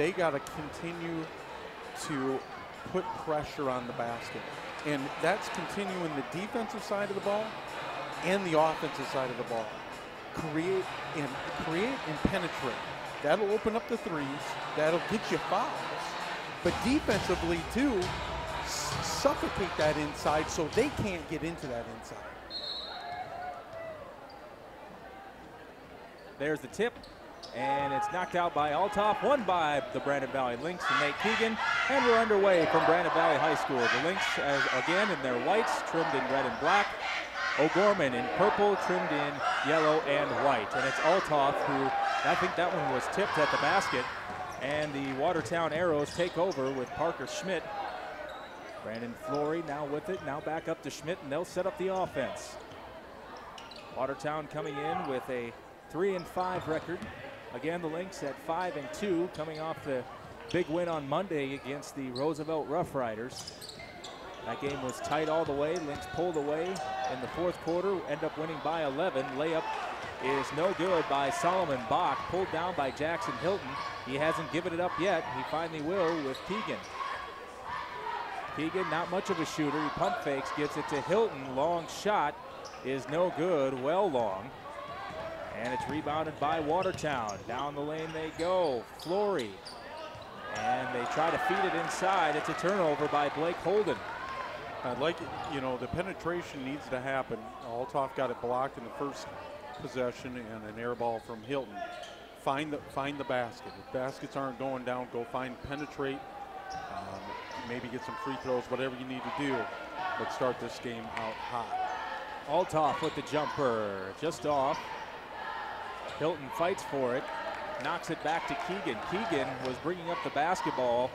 they got to continue to put pressure on the basket. And that's continuing the defensive side of the ball and the offensive side of the ball. Create and penetrate. That'll open up the threes. That'll get you fouls. But defensively, too, suffocate that inside so they can't get into that inside. There's the tip, and it's knocked out by Althoff, won by the Brandon Valley Lynx and Nate Keegan, and we're underway from Brandon Valley High School. The Lynx, again, in their whites, trimmed in red and black. O'Gorman in purple, trimmed in yellow and white. And it's Althoff who, I think that one was tipped at the basket, and the Watertown Arrows take over with Parker Schmidt. Brandon Flory now with it, now back up to Schmidt, and they'll set up the offense. Watertown coming in with a 3-5 record. Again, the Lynx at 5-2, coming off the big win on Monday against the Roosevelt Rough Riders. That game was tight all the way. Lynx pulled away in the fourth quarter, end up winning by 11. Layup is no good by Solomon Bach, pulled down by Jackson Hilton. He hasn't given it up yet. He finally will with Keegan. Keegan, not much of a shooter. He pump fakes, gives it to Hilton. Long shot is no good, well long. And it's rebounded by Watertown. Down the lane they go. Flory. And they try to feed it inside. It's a turnover by Blake Holden. I'd like it, you know, the penetration needs to happen. Althoff got it blocked in the first possession and an air ball from Hilton. Find the basket. If baskets aren't going down, go penetrate. Maybe get some free throws, whatever you need to do. But start this game out hot. Althoff with the jumper, just off. Hilton fights for it, knocks it back to Keegan. Keegan was bringing up the basketball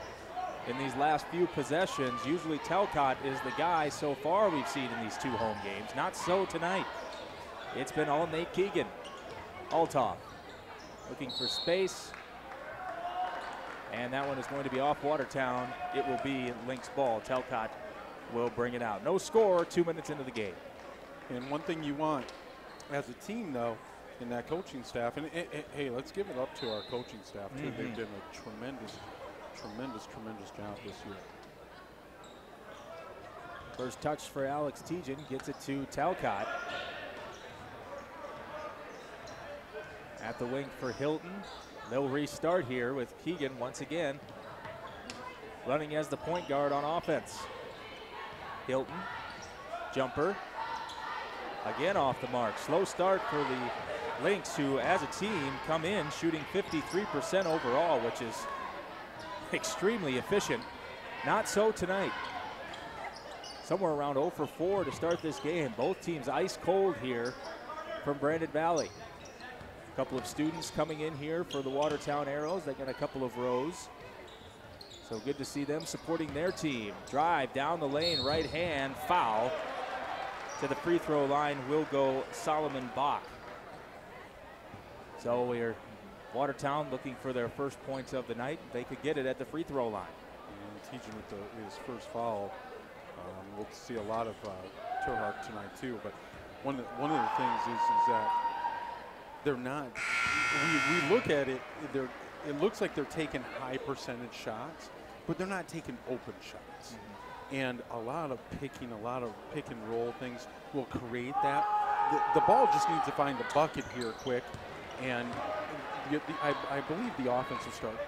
in these last few possessions. Usually Talcott is the guy so far we've seen in these two home games. Not so tonight. It's been all Nate Keegan. Althoff looking for space. And that one is going to be off Watertown. It will be Lynx ball. Talcott will bring it out. No score, 2 minutes into the game. And one thing you want as a team, though, in that coaching staff, and hey, let's give it up to our coaching staff, too. They've done a tremendous job this year. First touch for Alex Tejan, gets it to Talcott. At the wing for Hilton. They'll restart here with Keegan once again running as the point guard on offense. Hilton, jumper, again off the mark. Slow start for the Lynx, who as a team come in shooting 53% overall, which is extremely efficient. Not so tonight. Somewhere around 0 for 4 to start this game. Both teams ice cold here from Brandon Valley. A couple of students coming in here for the Watertown Arrows. They got a couple of rows. So good to see them supporting their team. Drive down the lane, right hand, foul. To the free throw line will go Solomon Bach. So we're Watertown looking for their first points of the night. They could get it at the free throw line. And Tejan with his first foul. We'll see a lot of Terhart tonight too. But one of the things is that they're not. We look at it. It looks like they're taking high percentage shots, but they're not taking open shots. And a lot of pick and roll things will create that. The ball just needs to find the bucket here quick, and I believe the offense will start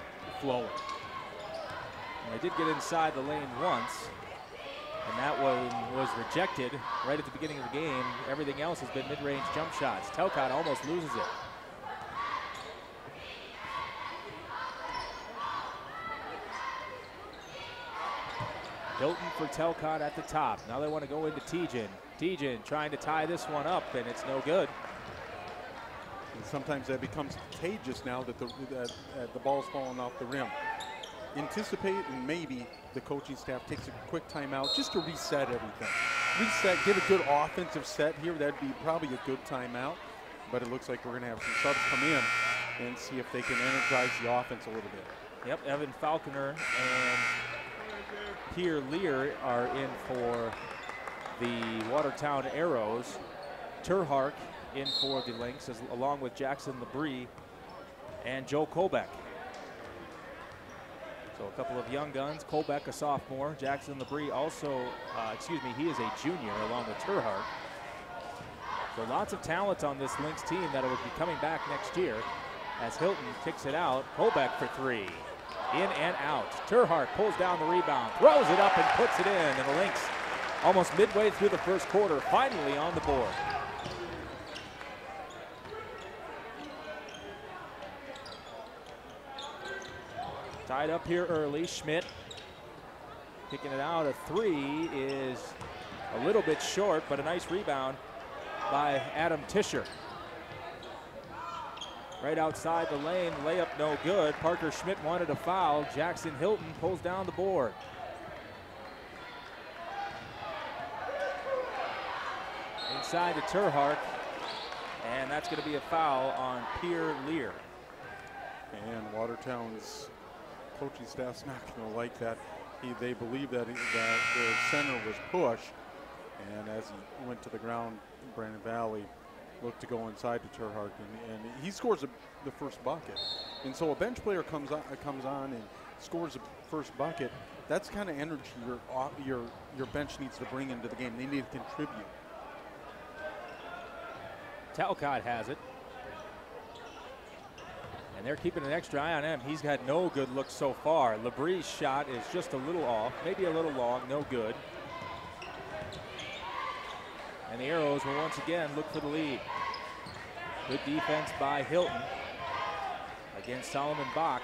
flowing. And they did get inside the lane once, and that one was rejected right at the beginning of the game. Everything else has been mid-range jump shots. Talcott almost loses it. Hilton for Talcott at the top. Now they want to go into Tejan. Tejan trying to tie this one up, and it's no good. And sometimes that becomes contagious now that the ball's falling off the rim. Anticipate, and maybe the coaching staff takes a quick timeout just to reset everything. Reset, get a good offensive set here. That'd be probably a good timeout. But it looks like we're going to have some subs come in and see if they can energize the offense a little bit. Yep, Evan Falconer and Pierre Lear are in for the Watertown Arrows. Terhark in for the Lynx, along with Jackson Labrie and Joe Kolbeck. couple of young guns. Colbeck, a sophomore. Jackson Labrie also, he is a junior along with Terhart. So lots of talent on this Lynx team that will be coming back next year as Hilton kicks it out. Colbeck for three. In and out. Terhart pulls down the rebound, throws it up and puts it in. And the Lynx, almost midway through the first quarter, finally on the board. Tied up here early. Schmidt kicking it out. A three is a little bit short, but a nice rebound by Adam Tischer. Right outside the lane, layup no good. Parker Schmidt wanted a foul. Jackson Hilton pulls down the board. Inside to Terhart, and that's going to be a foul on Pierre Lear. And Watertown's coaching staff's not going to like that. They believe that the center was pushed, and as he went to the ground, Brandon Valley looked to go inside to Terhart, and he scores the first bucket. And so a bench player comes on and scores the first bucket. That's the kind of energy your bench needs to bring into the game. They need to contribute. Talcott has it. And they're keeping an extra eye on him. He's had no good looks so far. Labrie's shot is just a little off, maybe a little long, no good. And the Arrows will once again look for the lead. Good defense by Hilton against Solomon Bach.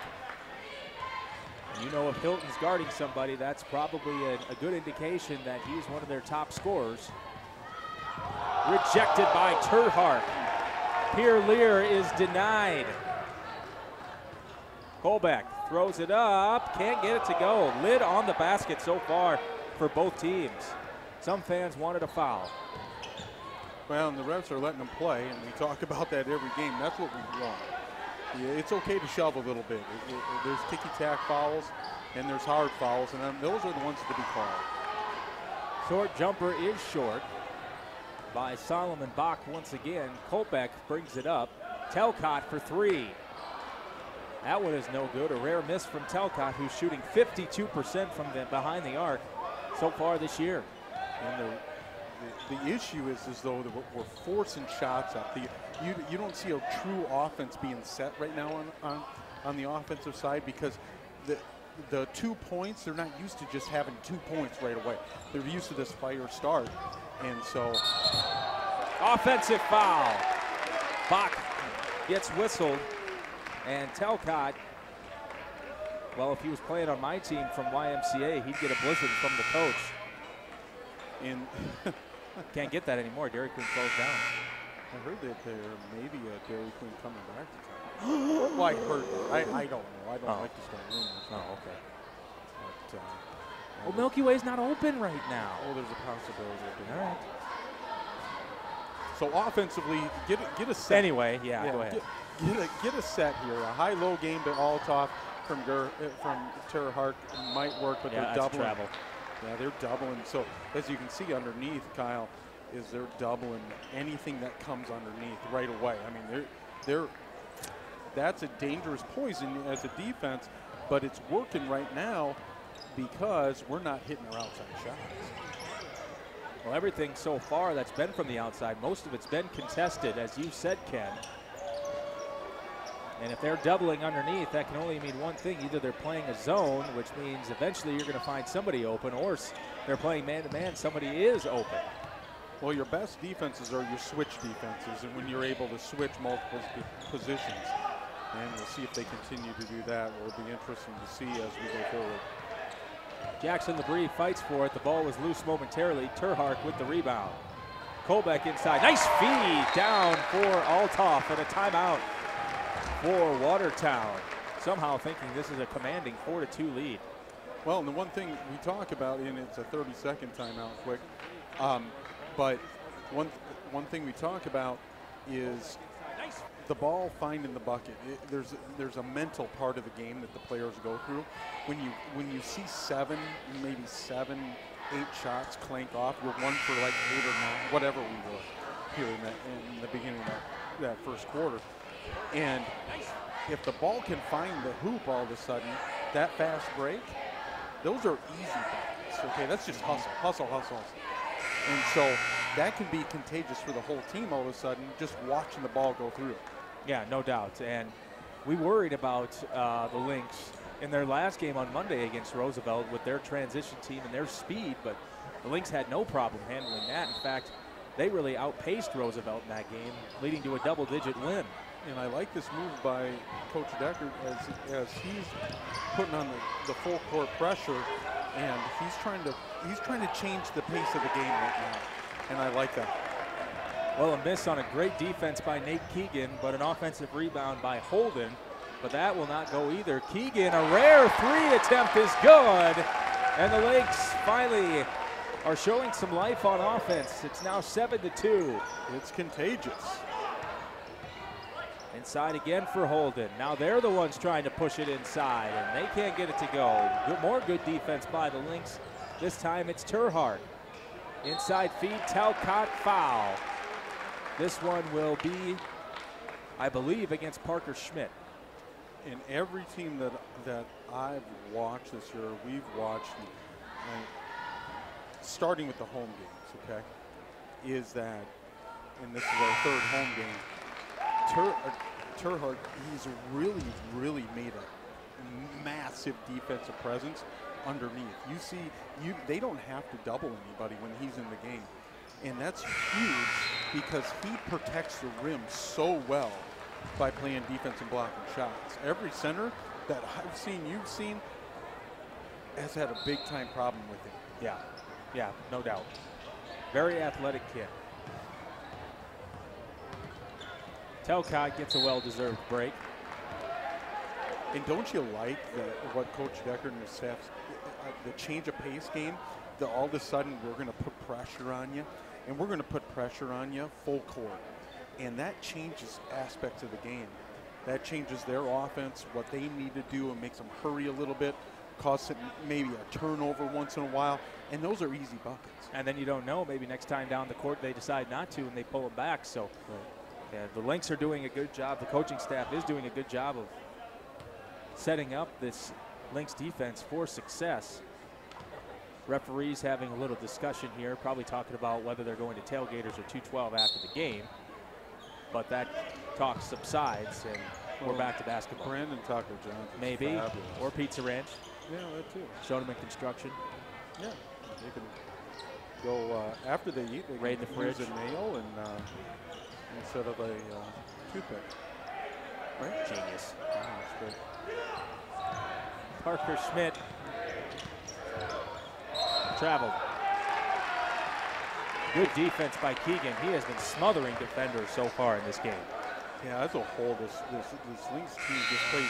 And you know, if Hilton's guarding somebody, that's probably a good indication that he's one of their top scorers. Rejected by Terhart. Pierre Lear is denied. Colbeck throws it up, can't get it to go. Lid on the basket so far for both teams. Some fans wanted a foul. Well, and the refs are letting them play, and we talk about that every game. That's what we want. Yeah, it's okay to shove a little bit. There's ticky-tack fouls, and there's hard fouls, and those are the ones to be called. Short jumper is short by Solomon Bach once again. Colbeck brings it up. Talcott for three. That one is no good. A rare miss from Talcott, who's shooting 52% from behind the arc so far this year. And the issue is though that we're forcing shots up. You don't see a true offense being set right now on the offensive side, because the 2 points, they're not used to just having 2 points right away. They're used to this fire start, and so. Offensive foul. Bach gets whistled, and Talcott, well, if he was playing on my team from YMCA, he'd get a blizzard from the coach. And can't get that anymore. Dairy Queen closed down. I heard that there may be a Dairy Queen coming back to town. Well, I heard that. I don't know. I don't like to start rumors. Oh, okay. But, well, Milky Way's not open right now. Oh, there's a possibility of doing All right. So offensively, get a set. Anyway, yeah, go ahead. Get a set here. A high-low game to Altoff from Terhart might work, but they're doubling. Travel. Yeah, they're doubling. So as you can see underneath, Kyle, is they're doubling anything that comes underneath right away. I mean, that's a dangerous poison as a defense, but it's working right now because we're not hitting our outside shots. Well, everything so far that's been from the outside, most of it's been contested, as you said, Ken. And if they're doubling underneath, that can only mean one thing. Either they're playing a zone, which means eventually you're going to find somebody open, or they're playing man-to-man, somebody is open. Well, your best defenses are your switch defenses, and when you're able to switch multiple positions. And we'll see if they continue to do that. It will be interesting to see as we go forward. Jackson Labrie fights for it. The ball was loose momentarily. Terhart with the rebound. Colbeck inside. Nice feed down for Altoff, and a timeout for Watertown. Somehow thinking this is a commanding 4-2 lead. Well, and the one thing we talk about, and it's a 30-second timeout quick, but one thing we talk about is the ball finding the bucket. There's a mental part of the game that the players go through. When you see 7, 8 shots clank off, you're 1 for like 8 or 9, whatever we were here in the beginning of that first quarter. And if the ball can find the hoop all of a sudden, that fast break, those are easy buckets. Okay, that's just hustle, hustle, hustle. And so that can be contagious for the whole team all of a sudden, just watching the ball go through. Yeah, no doubt. And we worried about the Lynx in their last game on Monday against Roosevelt with their transition team and their speed, but the Lynx had no problem handling that. In fact, they really outpaced Roosevelt in that game, leading to a double-digit win. And I like this move by Coach Decker as he's putting on the full court pressure, and he's trying to change the pace of the game right now, and I like that. Well, a miss on a great defense by Nate Keegan, but an offensive rebound by Holden, but that will not go either. Keegan, a rare three attempt is good, and the Lynx finally are showing some life on offense. It's now 7-2. It's contagious. Inside again for Holden. Now they're the ones trying to push it inside, and they can't get it to go. More good defense by the Lynx. This time it's Terhart. Inside feed, Talcott foul. This one will be, I believe, against Parker Schmidt. And every team that I've watched this year, we've watched, starting with the home games, okay, is that, and this is our third home game, Terhart, he's really made a massive defensive presence underneath. You see, they don't have to double anybody when he's in the game. And that's huge because he protects the rim so well by playing defense and blocking shots. Every center that I've seen, you've seen, has had a big-time problem with him. Yeah, no doubt. Very athletic kid. Telcott gets a well-deserved break. And don't you like what Coach Decker and his staff, the change of pace game, that all of a sudden we're going to put pressure on you, and we're going to put pressure on you full court. And that changes aspects of the game. That changes their offense, what they need to do, and makes them hurry a little bit, cause it maybe a turnover once in a while, and those are easy buckets. And then you don't know, maybe next time down the court they decide not to and they pull them back. So yeah, the Lynx are doing a good job. The coaching staff is doing a good job of setting up this Lynx defense for success. Referees having a little discussion here, probably talking about whether they're going to tailgaters or 212 after the game. But that talk subsides, and we're back to basketball. Brandon Taco Johnson. Maybe, fabulous. or Pizza Ranch. Yeah, that too. Showed them in construction. Yeah, they can go after they eat. They raid the fridge. Use a nail and instead of a toothpick. Right? Genius. Oh, that's great. Parker Schmidt traveled. Good defense by Keegan. He has been smothering defenders so far in this game. Yeah, as a whole, this Lynx team just plays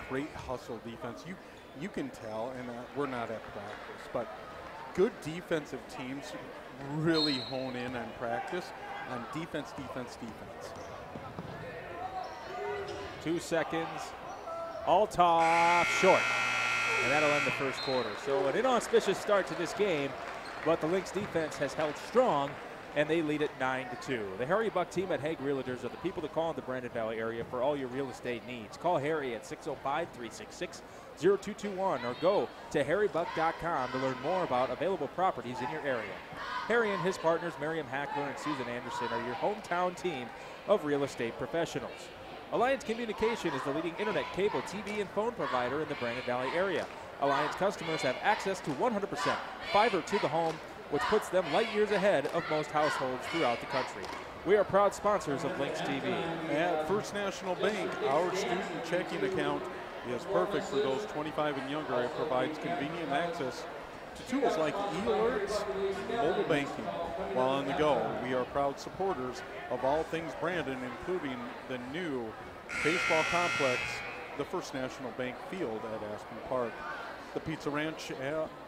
great hustle defense. You can tell, and we're not at practice, but good defensive teams really hone in on practice on defense, defense, defense. 2 seconds. Althoff short. And that'll end the first quarter. So an inauspicious start to this game, but the Lynx defense has held strong, and they lead it 9-2. The Harry Buck team at Hague Realtors are the people to call in the Brandon Valley area for all your real estate needs. Call Harry at 605-366-0221 or go to harrybuck.com to learn more about available properties in your area. Harry and his partners, Miriam Hackler and Susan Anderson, are your hometown team of real estate professionals. Alliance Communication is the leading internet, cable, TV, and phone provider in the Brandon Valley area. Alliance customers have access to 100% fiber to the home, which puts them light years ahead of most households throughout the country. We are proud sponsors of Lynx TV. At First National Bank, our student checking account is perfect for those 25 and younger. It provides convenient access to tools like e-alerts, mobile banking. While on the go, we are proud supporters of all things Brandon, including the new baseball complex, the First National Bank Field at Aspen Park. The Pizza Ranch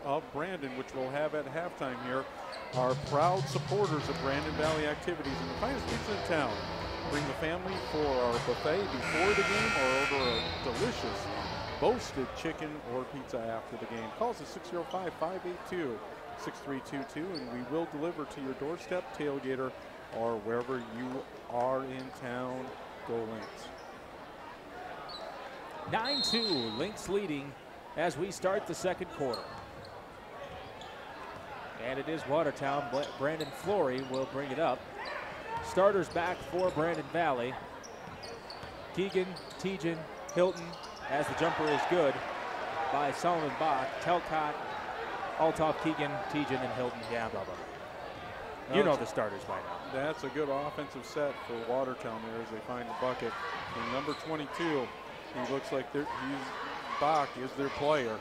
of Brandon, which we'll have at halftime here, are proud supporters of Brandon Valley activities and the finest pizza in town. Bring the family for our buffet before the game or order a delicious roasted chicken or pizza after the game. Call us at 605-582-6322 and we will deliver to your doorstep, tailgater, or wherever you are in town. Go Lynx. 9-2, Lynx leading as we start the second quarter. And it is Watertown. Brandon Flory will bring it up. Starters back for Brandon Valley. Keegan, Tejan, Hilton, as the jumper is good by Solomon Bach, Telcott, Althoff, Keegan, Tejan, and Hilton. Yeah, blah, blah. You know the starters by now. That's a good offensive set for Watertown there as they find the bucket. And number 22, he looks like Bach is their player.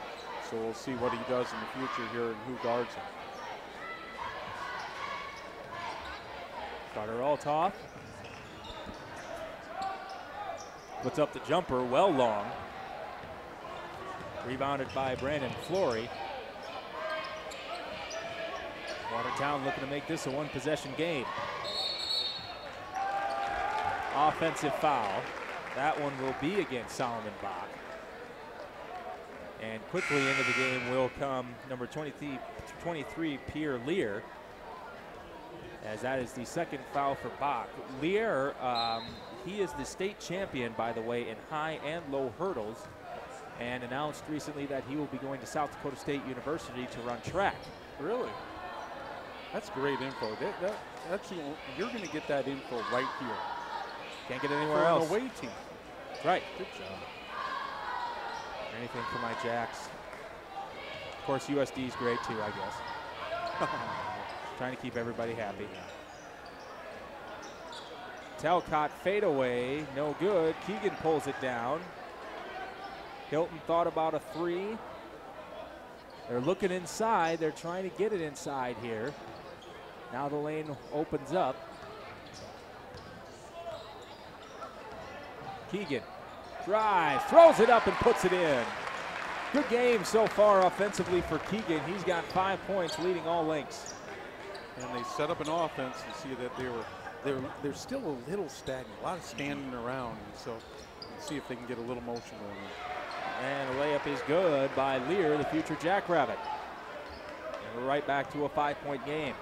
So we'll see what he does in the future here and who guards him. Carter Althoff puts up the jumper, well long. Rebounded by Brandon Flory. Watertown looking to make this a one-possession game. Offensive foul. That one will be against Solomon Bach. And quickly into the game will come number 23, Pierre Lear, as that is the second foul for Bach. Lear, he is the state champion, by the way, in high and low hurdles, and announced recently that he will be going to South Dakota State University to run track. Really? That's great info. You're going to get that info right here. Can't get it anywhere else. An away team. Right. Good job. Anything for my Jacks. Of course, USD is great too, I guess. Trying to keep everybody happy. Telcott fadeaway, no good. Keegan pulls it down. Hilton thought about a three. They're looking inside. They're trying to get it inside here. Now the lane opens up. Keegan drives, throws it up and puts it in. Good game so far offensively for Keegan. He's got 5 points, leading all Lynx. And they set up an offense and see that they're still a little stagnant, a lot of standing around. And so let's see if they can get a little motion going. And a layup is good by Lear, the future Jackrabbit. And we're right back to a 5-point game.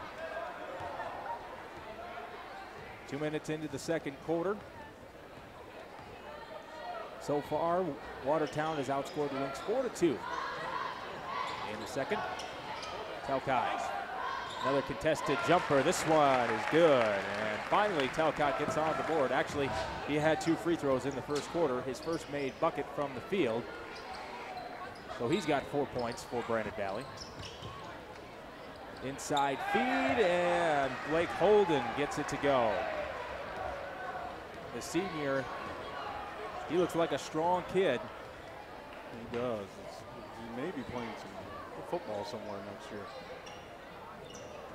2 minutes into the second quarter. So far, Watertown has outscored the Lynx 4-2. In the second, Telcott. Another contested jumper. This one is good. And finally, Telcott gets on the board. Actually, he had 2 free throws in the first quarter. His first made bucket from the field. So he's got 4 points for Brandon Valley. Inside feed, and Blake Holden gets it to go. The senior, he looks like a strong kid. He does. He may be playing some football somewhere next year.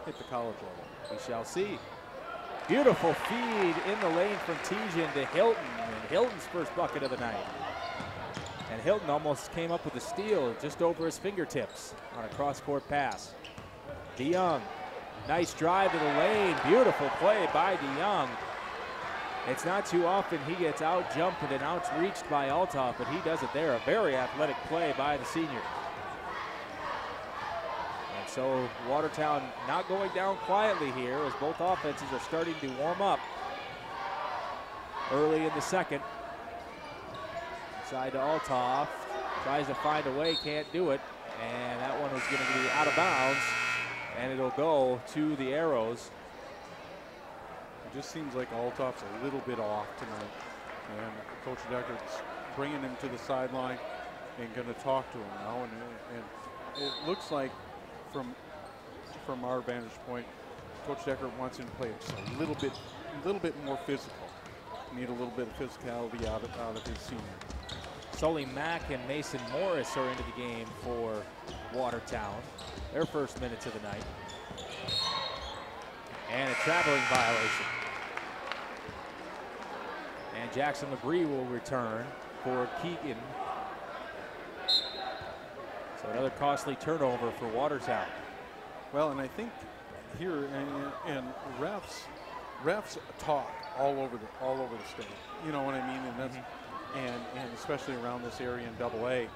Hit the college level. We shall see. Beautiful feed in the lane from Tejan to Hilton, and Hilton's first bucket of the night. And Hilton almost came up with a steal just over his fingertips on a cross-court pass. DeYoung, nice drive to the lane. Beautiful play by DeYoung. It's not too often he gets out-jumped and out-reached by Althoff, but he does it there. A very athletic play by the senior. And so Watertown not going down quietly here as both offenses are starting to warm up early in the second. Inside to Althoff, tries to find a way, can't do it. And that one was going to be out of bounds, and it'll go to the Arrows. It just seems like Althoff's a little bit off tonight. And Coach Decker's bringing him to the sideline and going to talk to him now. And it looks like from our vantage point, Coach Decker wants him to play just a little bit more physical. Need a little bit of physicality out of his senior. Sully Mack and Mason Morris are into the game for Watertown. Their first minutes of the night. And a traveling violation. And Jackson LeBrie will return for Keegan. So another costly turnover for Watertown. Well, and I think here and refs talk all over the state. You know what I mean? And that's and especially around this area in AA.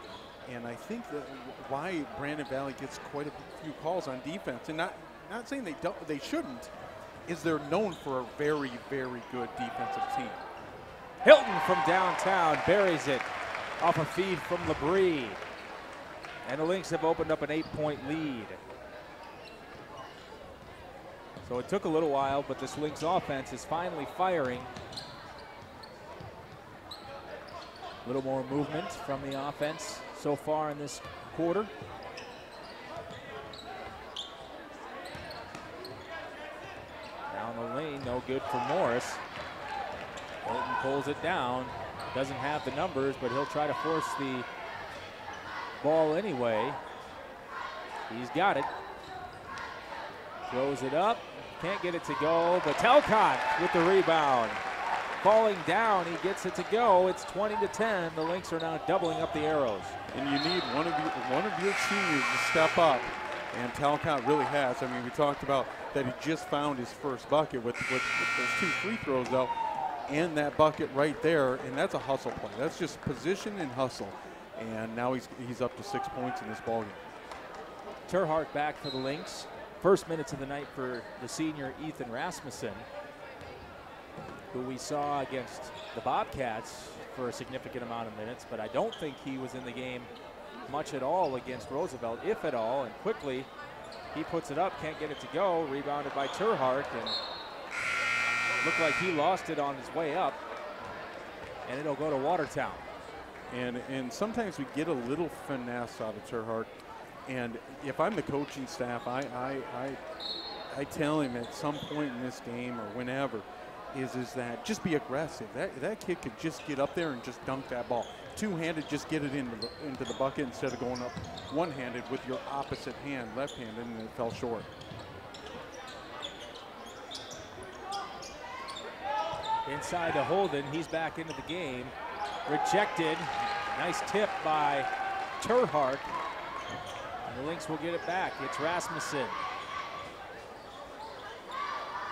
And I think that why Brandon Valley gets quite a few calls on defense, and not saying they shouldn't, is they're known for a very, very good defensive team. Hilton from downtown buries it. off a feed from Labrie. And the Lynx have opened up an 8-point lead. So it took a little while, but this Lynx offense is finally firing. A little more movement from the offense so far in this quarter. Down the lane, no good for Morris. Bolton pulls it down. Doesn't have the numbers, but he'll try to force the ball anyway. He's got it. Throws it up. Can't get it to go, but Talcott with the rebound. Falling down, he gets it to go. It's 20-10. The Lynx are now doubling up the arrows. And you need one of your seniors to step up, and Talcott really has. I mean, we talked about that he just found his first bucket with those 2 free throws out, and that bucket right there, and that's a hustle play. That's just position and hustle. And now he's up to 6 points in this ballgame. Terhart back for the Lynx. First minutes of the night for the senior Ethan Rasmussen, who we saw against the Bobcats for a significant amount of minutes, but I don't think he was in the game much at all against Roosevelt, if at all. And quickly, he puts it up, can't get it to go, rebounded by Terhart, and looked like he lost it on his way up, and it'll go to Watertown. And sometimes we get a little finesse out of Terhart. And if I'm the coaching staff, I tell him at some point in this game or whenever is that just be aggressive. That kid could just get up there and just dunk that ball. Two-handed, just get it into the bucket instead of going up one-handed with your opposite hand, left-handed, and it fell short. Inside to Holden, he's back into the game. Rejected. Nice tip by Terhart. And the Lynx will get it back. It's Rasmussen.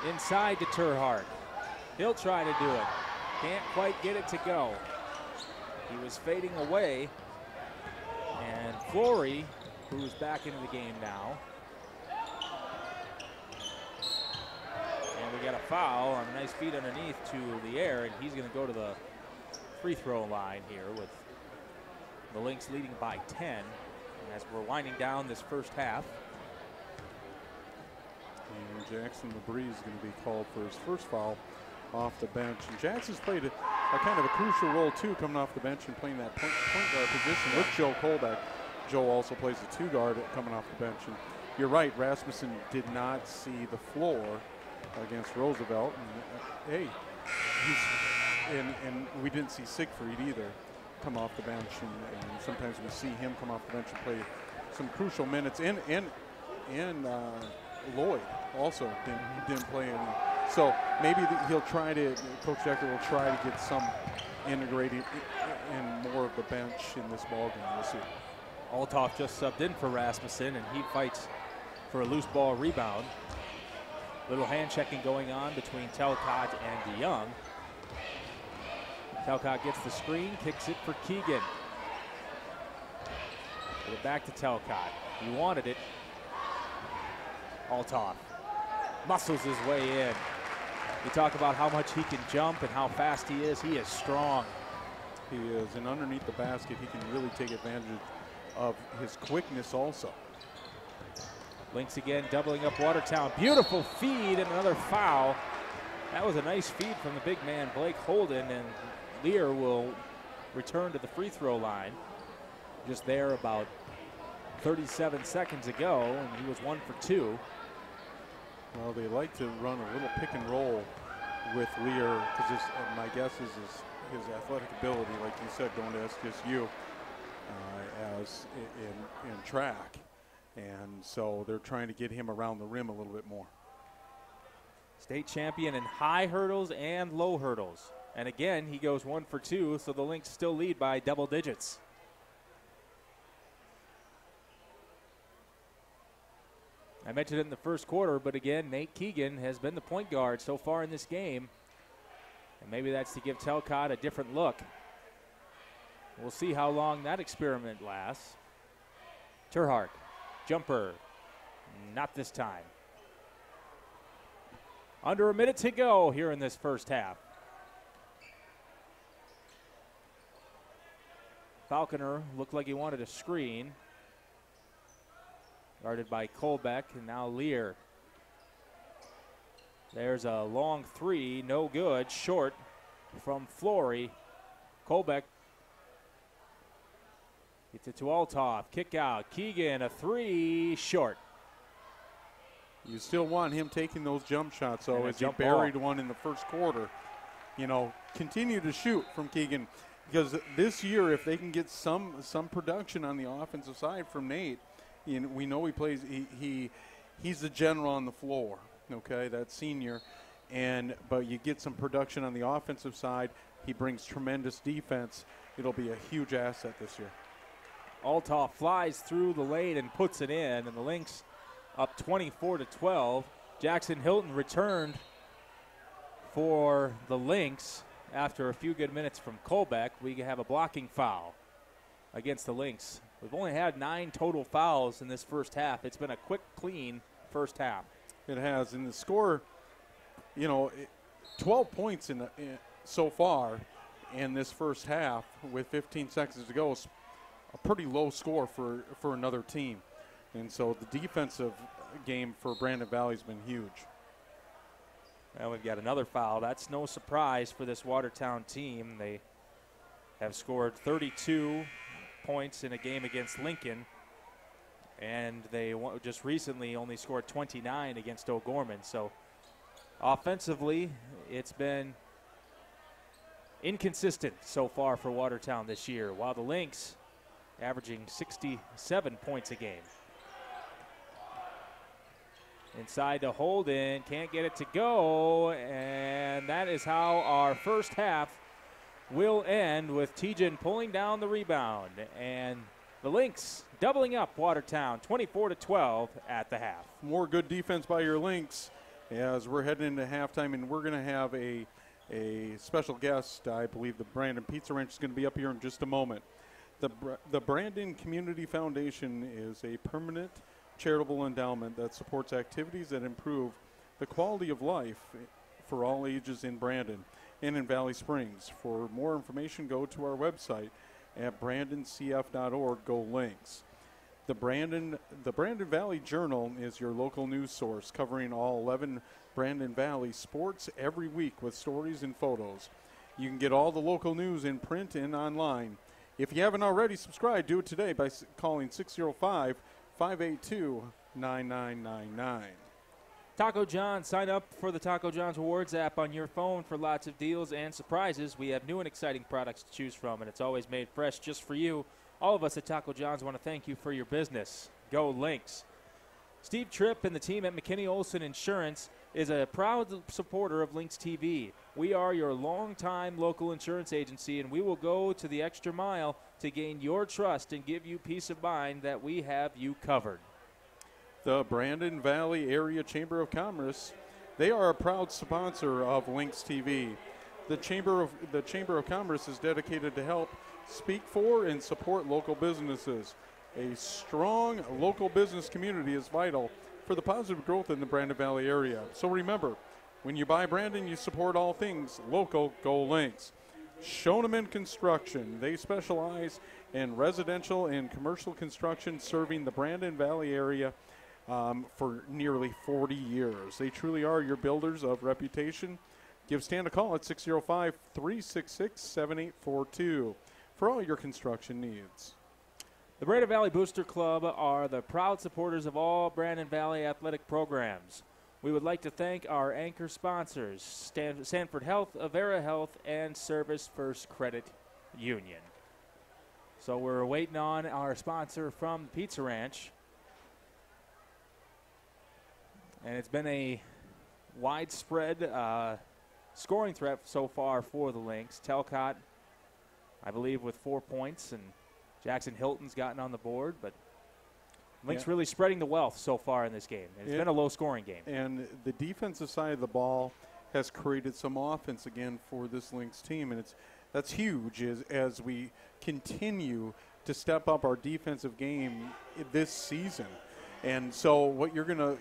Inside to Terhart. He'll try to do it. Can't quite get it to go. He was fading away. And Flory, who's back into the game now. And we got a foul on a nice feed underneath to the air, and he's going to go to the free throw line here with the Lynx leading by 10 as we're winding down this first half. And Jackson Labrie is going to be called for his first foul off the bench. And Jackson's played a kind of a crucial role too, coming off the bench and playing that point guard position with Joe Kolbeck. Joe also plays the 2 guard coming off the bench. And you're right, Rasmussen did not see the floor against Roosevelt. And, hey, and we didn't see Siegfried either come off the bench. And sometimes we see him come off the bench and play some crucial minutes. And Lloyd also didn't play any. So maybe he'll try to, Coach Decker will try to get some integrated in more of the bench in this ballgame. We'll see. Althoff just subbed in for Rasmussen, and he fights for a loose ball rebound. Little hand checking going on between Talcott and DeYoung. Talcott gets the screen, kicks it for Keegan. Get it back to Talcott. He wanted it. Althoff muscles his way in. We talk about how much he can jump and how fast he is. He is strong. He is, and underneath the basket, he can really take advantage of his quickness also. Lynx again doubling up Watertown. Beautiful feed and another foul. That was a nice feed from the big man, Blake Holden, and Lear will return to the free throw line. Just there about 37 seconds ago, and he was 1 for 2. Well, they like to run a little pick and roll with Lear because my guess is his athletic ability, like you said, going to SDSU as in track. And so they're trying to get him around the rim a little bit more. State champion in high hurdles and low hurdles. And again, he goes 1 for 2, so the Lynx still lead by double digits. I mentioned it in the first quarter, but again, Nate Keegan has been the point guard so far in this game. And maybe that's to give Talcott a different look. We'll see how long that experiment lasts. Terhart, jumper, not this time. Under a minute to go here in this first half. Falconer looked like he wanted a screen. Guarded by Colbeck, and now Lear. There's a long three, no good, short from Flory. Colbeck gets it to Althoff, kick out. Keegan, a three, short. You still want him taking those jump shots, though, as he jump buried ball. one in the first quarter. You know, continue to shoot from Keegan, because this year, if they can get some production on the offensive side from Nate, you know, we know he plays. He's the general on the floor. Okay, that senior, but you get some production on the offensive side. He brings tremendous defense. It'll be a huge asset this year. Althoff flies through the lane and puts it in, and the Lynx up 24-12. Jackson Hilton returned for the Lynx after a few good minutes from Colbeck. We have a blocking foul against the Lynx. We've only had 9 total fouls in this first half. It's been a quick, clean first half. It has, and the score, you know, 12 points so far in this first half with 15 seconds to go is a pretty low score for another team. And so the defensive game for Brandon Valley has been huge. Well, we've got another foul. That's no surprise for this Watertown team. They have scored 32 points in a game against Lincoln, and they just recently only scored 29 against O'Gorman. So offensively, it's been inconsistent so far for Watertown this year, while the Lynx averaging 67 points a game. Inside to Holden, can't get it to go, and that is how our first half will end, with Tejan pulling down the rebound, and the Lynx doubling up Watertown 24-12 at the half. More good defense by your Lynx as we're heading into halftime, and we're going to have a special guest. I believe the Brandon Pizza Ranch is going to be up here in just a moment. The Brandon Community Foundation is a permanent charitable endowment that supports activities that improve the quality of life for all ages in Brandon and in Valley Springs. For more information, go to our website at brandoncf.org. Go Lynx. The Brandon Valley Journal is your local news source covering all 11 Brandon Valley sports every week with stories and photos. You can get all the local news in print and online. If you haven't already subscribed, do it today by calling 605-582-9999. Taco John, sign up for the Taco John's Rewards app on your phone for lots of deals and surprises. We have new and exciting products to choose from, and it's always made fresh just for you. All of us at Taco John's want to thank you for your business. Go Lynx. Steve Tripp and the team at McKinney Olson Insurance is a proud supporter of Lynx TV. We are your longtime local insurance agency, and we will go to the extra mile to gain your trust and give you peace of mind that we have you covered. The Brandon Valley Area Chamber of Commerce, they are a proud sponsor of Lynx TV. The Chamber of Commerce is dedicated to help speak for and support local businesses. A strong local business community is vital for the positive growth in the Brandon Valley area. So remember, when you buy Brandon, you support all things local. Go Lynx. Schoeneman Construction, they specialize in residential and commercial construction, serving the Brandon Valley area for nearly 40 years. They truly are your builders of reputation. Give Stan a call at 605-366-7842 for all your construction needs. The Brandon Valley Booster Club are the proud supporters of all Brandon Valley athletic programs. We would like to thank our anchor sponsors, Sanford Health, Avera Health, and Service First Credit Union. So we're waiting on our sponsor from Pizza Ranch. And it's been a widespread scoring threat so far for the Lynx. Telcott, I believe, with 4 points, and Jackson Hilton's gotten on the board, but Lynx really spreading the wealth so far in this game. It's been a low-scoring game. And the defensive side of the ball has created some offense again for this Lynx team, and that's huge as we continue to step up our defensive game this season. And so what you're gonna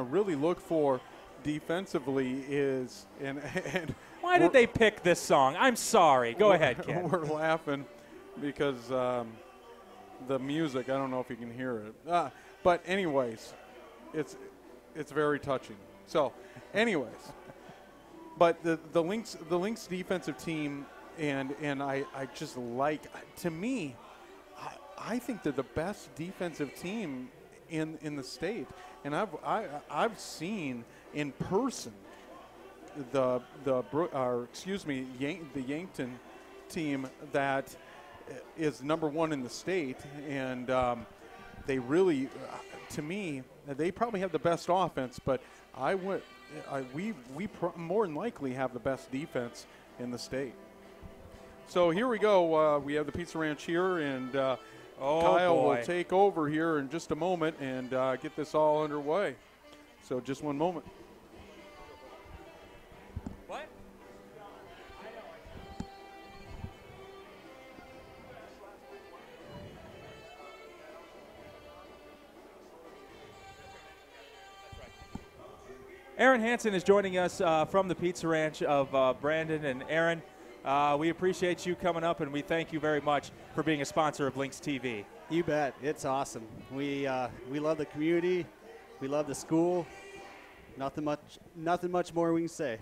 really look for defensively is and why did they pick this song? I'm sorry. Go ahead, Ken. We're laughing. because the music, I don't know if you can hear it. But anyways, it's very touching. So, anyways, but the Lynx defensive team, and I just like, to me, I think they're the best defensive team in the state, and I've seen in person the Yankton team that is #1 in the state, and they really, to me, they probably have the best offense, but we more than likely have the best defense in the state. So here we go. We have the Pizza Ranch here, and Kyle will take over here in just a moment and get this all underway. So just one moment. What? Aaron Hansen is joining us from the Pizza Ranch of Brandon. And Aaron, we appreciate you coming up, and we thank you very much for being a sponsor of Lynx TV. You bet. It's awesome. We love the community. We love the school. Nothing much more we can say.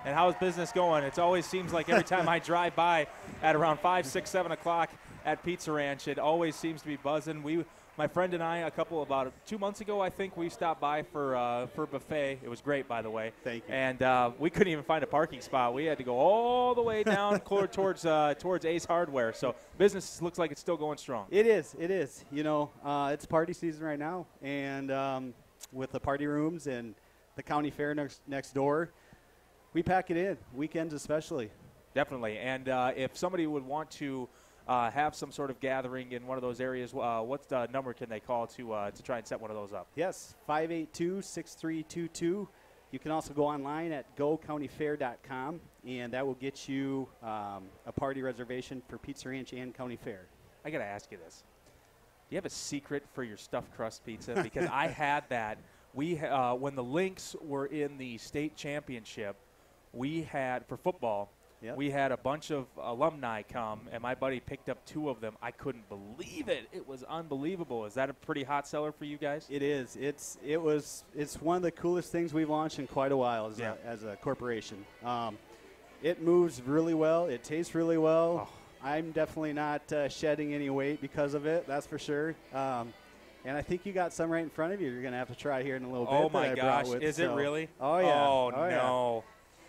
And how's business going? It always seems like every time I drive by at around 5, 6, 7 o'clock at Pizza Ranch, it always seems to be buzzing. My friend and I, about 2 months ago, I think, we stopped by for buffet. It was great, by the way. Thank you. And we couldn't even find a parking spot. We had to go all the way down towards Ace Hardware. So business looks like it's still going strong. It is. It is. You know, it's party season right now, and with the party rooms and the county fair next door, we pack it in, weekends especially. Definitely. And if somebody would want to have some sort of gathering in one of those areas, what's the number can they call to try and set one of those up? Yes, 582-6322. You can also go online at gocountyfair.com, and that will get you a party reservation for Pizza Ranch and County Fair. I got to ask you this. Do you have a secret for your stuffed crust pizza? Because I had that. When the Lynx were in the state championship, we had, for football, Yep. we had a bunch of alumni come, and my buddy picked up 2 of them. I couldn't believe it. It was unbelievable. Is that a pretty hot seller for you guys? It is. It's one of the coolest things we've launched in quite a while as a corporation. It moves really well. It tastes really well. Oh. I'm definitely not shedding any weight because of it. That's for sure. And I think you got some right in front of you. You're going to have to try here in a little bit. Oh my gosh! Is it really? Oh yeah. Oh no. Yeah.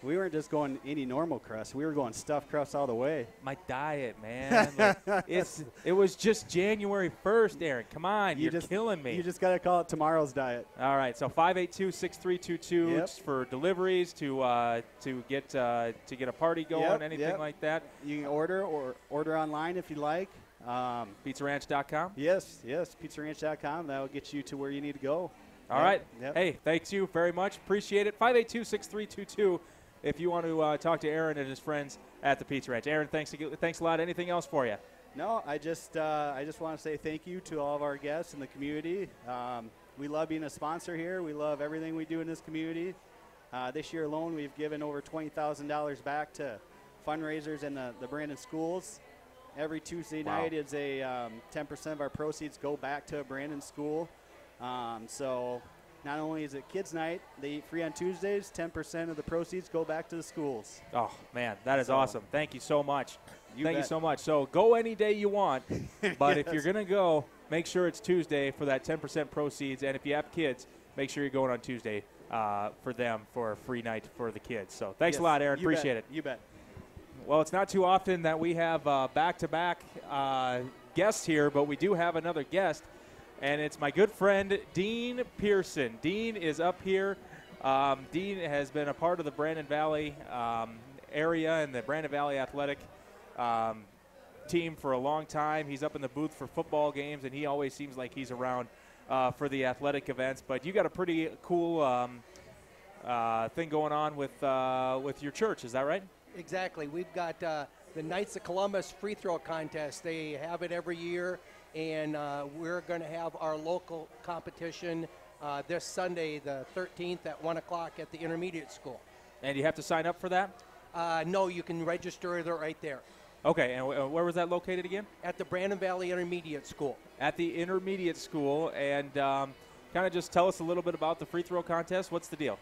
We weren't just going any normal crust. We were going stuffed crust all the way. My diet, man. It was just January 1st, Aaron. Come on, you're killing me. You just got to call it tomorrow's diet. All right, so 582-6322 Yep. for deliveries to get a party going, anything like that. You can order online if you like. PizzaRanch.com? Yes, PizzaRanch.com. That will get you to where you need to go. All right. Yep. Hey, thanks you very much. Appreciate it. 582-6322 if you want to talk to Aaron and his friends at the Pizza Ranch. Aaron, thanks a lot. Anything else for you? No, I just want to say thank you to all of our guests in the community. We love being a sponsor here. We love everything we do in this community. This year alone, we've given over $20,000 back to fundraisers in the Brandon schools. Every Tuesday night is a 10% of our proceeds go back to a Brandon school. So not only is it kids' night, they eat free on Tuesdays, 10% of the proceeds go back to the schools. Oh, man, that is awesome. Thank you so much. Thank you so much. So go any day you want, but Yes. if you're going to go, make sure it's Tuesday for that 10% proceeds. And if you have kids, make sure you're going on Tuesday for them for a free night for the kids. So thanks a lot, Aaron. Appreciate it. You bet. Well, it's not too often that we have back-to-back guests here, but we do have another guest, and it's my good friend Dean Pearson. Dean is up here. Dean has been a part of the Brandon Valley area and the Brandon Valley Athletic team for a long time. He's up in the booth for football games, and he always seems like he's around for the athletic events. But you got a pretty cool thing going on with your church. Is that right? Exactly. We've got the Knights of Columbus free throw contest. They have it every year, and we're going to have our local competition this Sunday, the 13th at 1 o'clock at the intermediate school. And you have to sign up for that? No, you can register it right there. Okay, and where was that located again? At the Brandon Valley Intermediate School. At the intermediate school, and kind of just tell us a little bit about the free throw contest. What's the deal?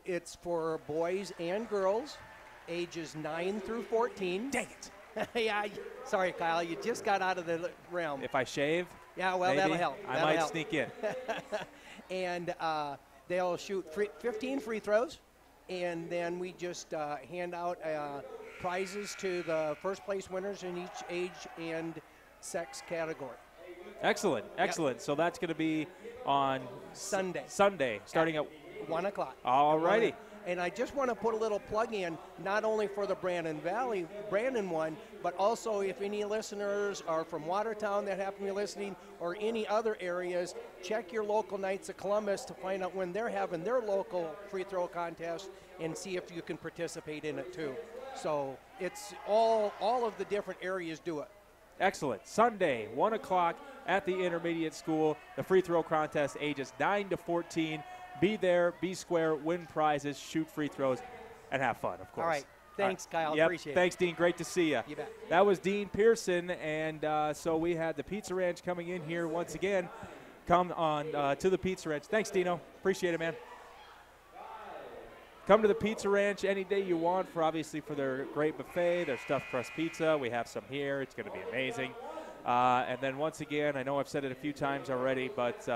It's for boys and girls, ages 9 through 14. Dang it. Yeah, sorry, Kyle, you just got out of the realm. If I shave, Yeah, well, maybe, that'll help. I That'll might help. sneak in. And they'll shoot 15 free throws, and then we just hand out prizes to the first place winners in each age and sex category. Excellent, excellent. So that's going to be on Sunday. Sunday, starting at 1 o'clock. All righty. And I just want to put a little plug in, not only for the Brandon one, but also if any listeners are from Watertown that happen to be listening or any other areas, check your local Knights of Columbus to find out when they're having their local free throw contest and see if you can participate in it too. So it's all of the different areas do it. Excellent. Sunday, 1 o'clock at the intermediate school, the free throw contest, ages 9 to 14. Be there, be square, win prizes, shoot free throws, and have fun, of course. All right. Thanks, Kyle. Yep. Appreciate it. Thanks, Dean. Great to see you. You bet. That was Dean Pearson, and so we had the Pizza Ranch coming in here once again. Come on to the Pizza Ranch. Thanks, Dino. Appreciate it, man. Come to the Pizza Ranch any day you want for their great buffet, their stuffed crust pizza. We have some here. It's going to be amazing. And then once again, I know I've said it a few times already, but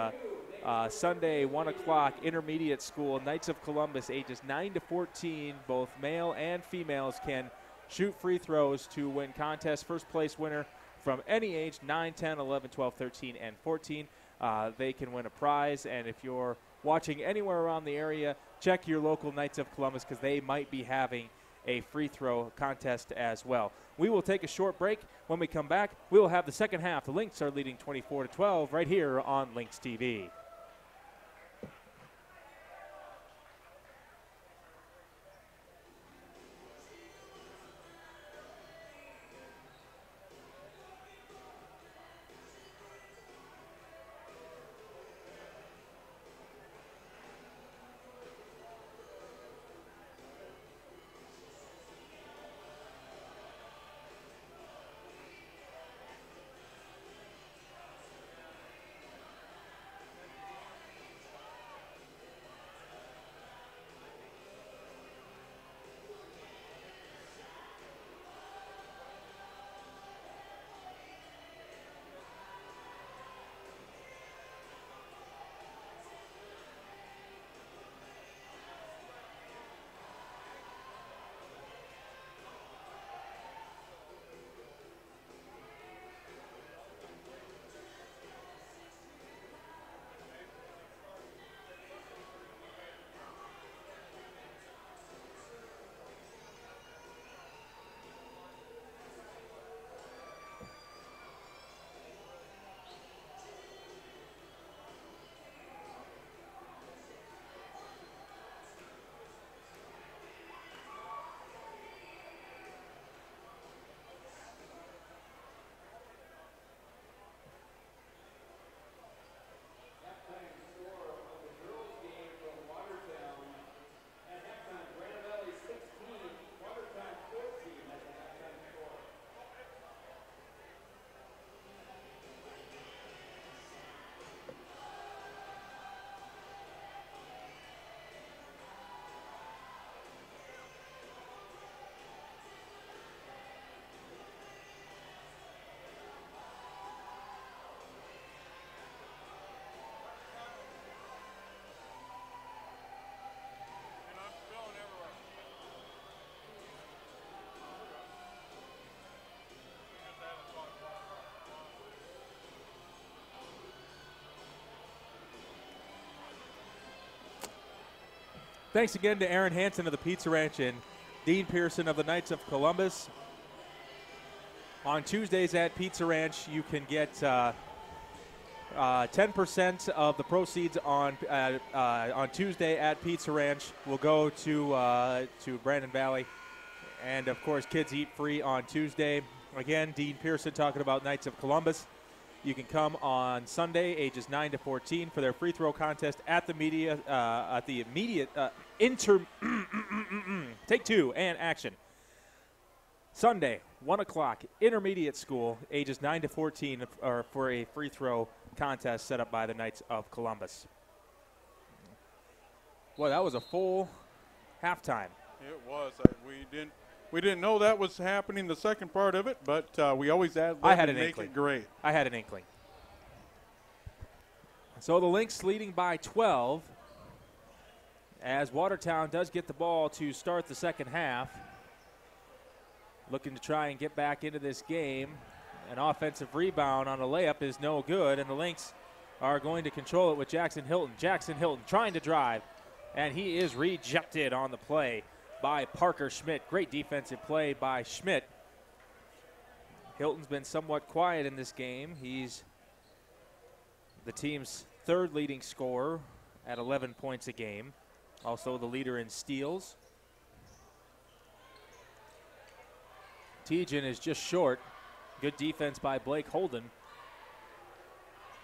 Sunday, 1 o'clock, intermediate school, Knights of Columbus, ages 9 to 14, both male and females can shoot free throws to win contests. First place winner from any age, 9, 10, 11, 12, 13, and 14. They can win a prize, and if you're watching anywhere around the area, check your local Knights of Columbus because they might be having a free throw contest as well. We will take a short break. When we come back, we will have the second half. The Lynx are leading 24-12 right here on Lynx TV. Thanks again to Aaron Hansen of the Pizza Ranch and Dean Pearson of the Knights of Columbus. On Tuesdays at Pizza Ranch, you can get 10% of the proceeds on Tuesday at Pizza Ranch will go to Brandon Valley. And, of course, kids eat free on Tuesday. Again, Dean Pearson talking about Knights of Columbus. You can come on Sunday, ages 9 to 14, for their free throw contest at the immediate take two and action. Sunday, 1 o'clock, intermediate school, ages 9 to 14, are for a free throw contest set up by the Knights of Columbus. Boy, that was a full halftime. It was. We didn't know that was happening the second part of it, but we always add I had and an make inkling. it great. I had an inkling. So the Lynx leading by 12 as Watertown does get the ball to start the second half. Looking to try and get back into this game. An offensive rebound on a layup is no good, and the Lynx are going to control it with Jackson Hilton. Jackson Hilton trying to drive, and he is rejected on the play by Parker Schmidt. Great defensive play by Schmidt. Hilton's been somewhat quiet in this game. He's the team's third leading scorer at 11 points a game. Also the leader in steals. Tejan is just short. Good defense by Blake Holden.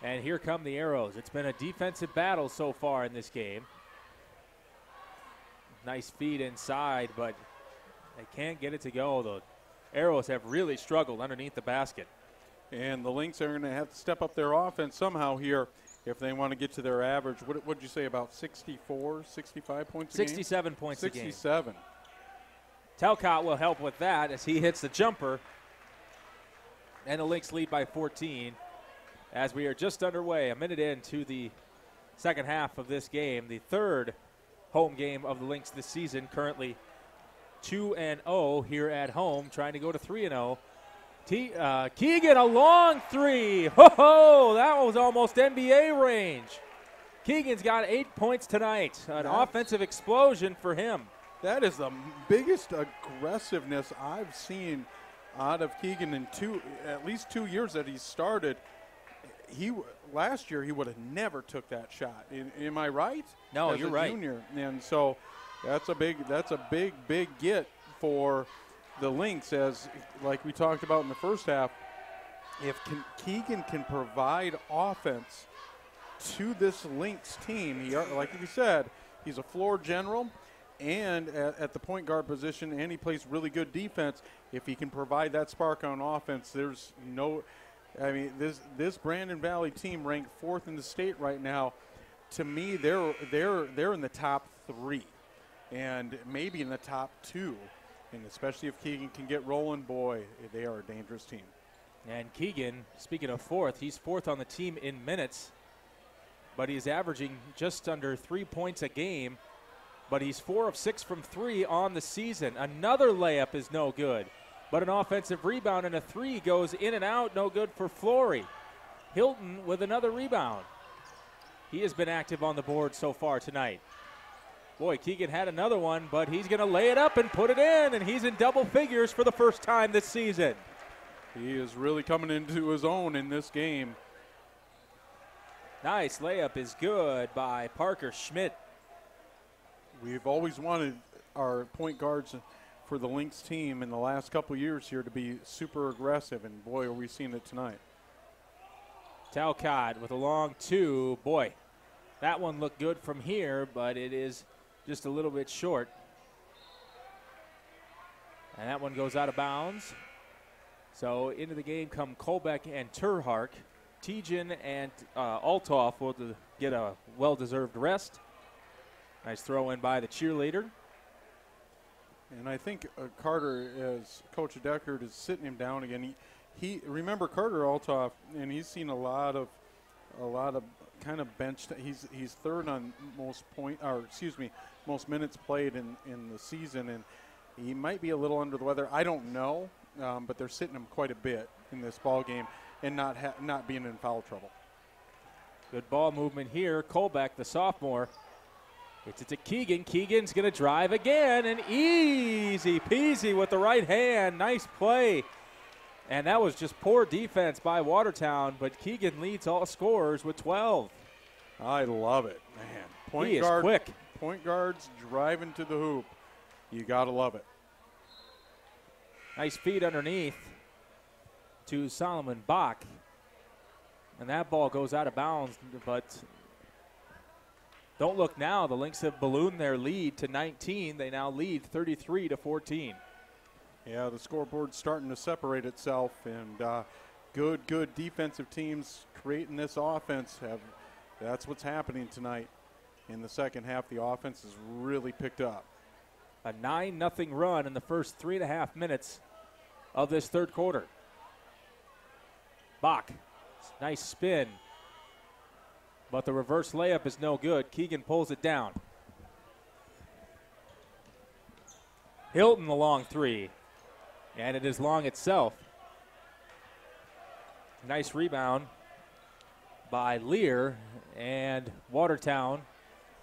And here come the arrows. It's been a defensive battle so far in this game. Nice feed inside, but they can't get it to go. The arrows have really struggled underneath the basket. And the Lynx are going to have to step up their offense somehow here if they want to get to their average. What did you say, about 64, 65 points a game? 67 points a game. 67. Talcott will help with that as he hits the jumper. And the Lynx lead by 14 as we are just underway, a minute into the second half of this game. The third home game of the Lynx this season, currently 2-0 here at home, trying to go to 3-0. Keegan, a long three. Ho-ho, that was almost NBA range. Keegan's got 8 points tonight. An offensive explosion for him. That is the biggest aggressiveness I've seen out of Keegan in at least 2 years that he started. Last year he would have never took that shot. Am I right? No, As you're a right. Junior, and so that's a big get for the Lynx. As like we talked about in the first half, if Keegan can provide offense to this Lynx team, like we said, he's a floor general. And at the point guard position, and he plays really good defense. If he can provide that spark on offense, there's no – I mean, this Brandon Valley team ranked 4th in the state right now. To me, they're in the top 3 and maybe in the top 2. And especially if Keegan can get rolling, boy, they are a dangerous team. And Keegan, speaking of 4th, he's 4th on the team in minutes, but he's averaging just under 3 points a game. But he's 4 of 6 from 3 on the season. Another layup is no good. But an offensive rebound and a 3 goes in and out, no good for Flory. Hilton with another rebound. He has been active on the board so far tonight. Boy, Keegan had another one, but he's going to lay it up and put it in, and he's in double figures for the first time this season. He is really coming into his own in this game. Nice layup is good by Parker Schmidt. We've always wanted our point guards for the Lynx team in the last couple years here to be super aggressive, and boy, are we seeing it tonight. Talcott with a long 2. Boy, that one looked good from here, but it is just a little bit short. And that one goes out of bounds. So into the game come Colbeck and Turhark. Tejan and Althoff will get a well-deserved rest. Nice throw in by the cheerleader. And I think Carter, as Coach Deckard is sitting him down again, he remember Carter Althoff, and he's seen a lot of kind of bench. He's third on most minutes played in the season, and he might be a little under the weather. I don't know, but they're sitting him quite a bit in this ball game, and not being in foul trouble. Good ball movement here. Colbeck, the sophomore. It's to Keegan. Keegan's going to drive again, and easy peasy with the right hand. Nice play. And that was just poor defense by Watertown, but Keegan leads all scorers with 12. I love it, man. He is quick. Point guards driving to the hoop. You got to love it. Nice feed underneath to Solomon Bach. And that ball goes out of bounds, but don't look now. The Lynx have ballooned their lead to 19. They now lead 33-14. Yeah, the scoreboard's starting to separate itself, and good defensive teams creating this offense. That's what's happening tonight. In the second half, the offense has really picked up. A 9-0 run in the first 3.5 minutes of this third quarter. Bach, nice spin, but the reverse layup is no good. Keegan pulls it down. Hilton the long three, and it is long itself. Nice rebound by Lear, and Watertown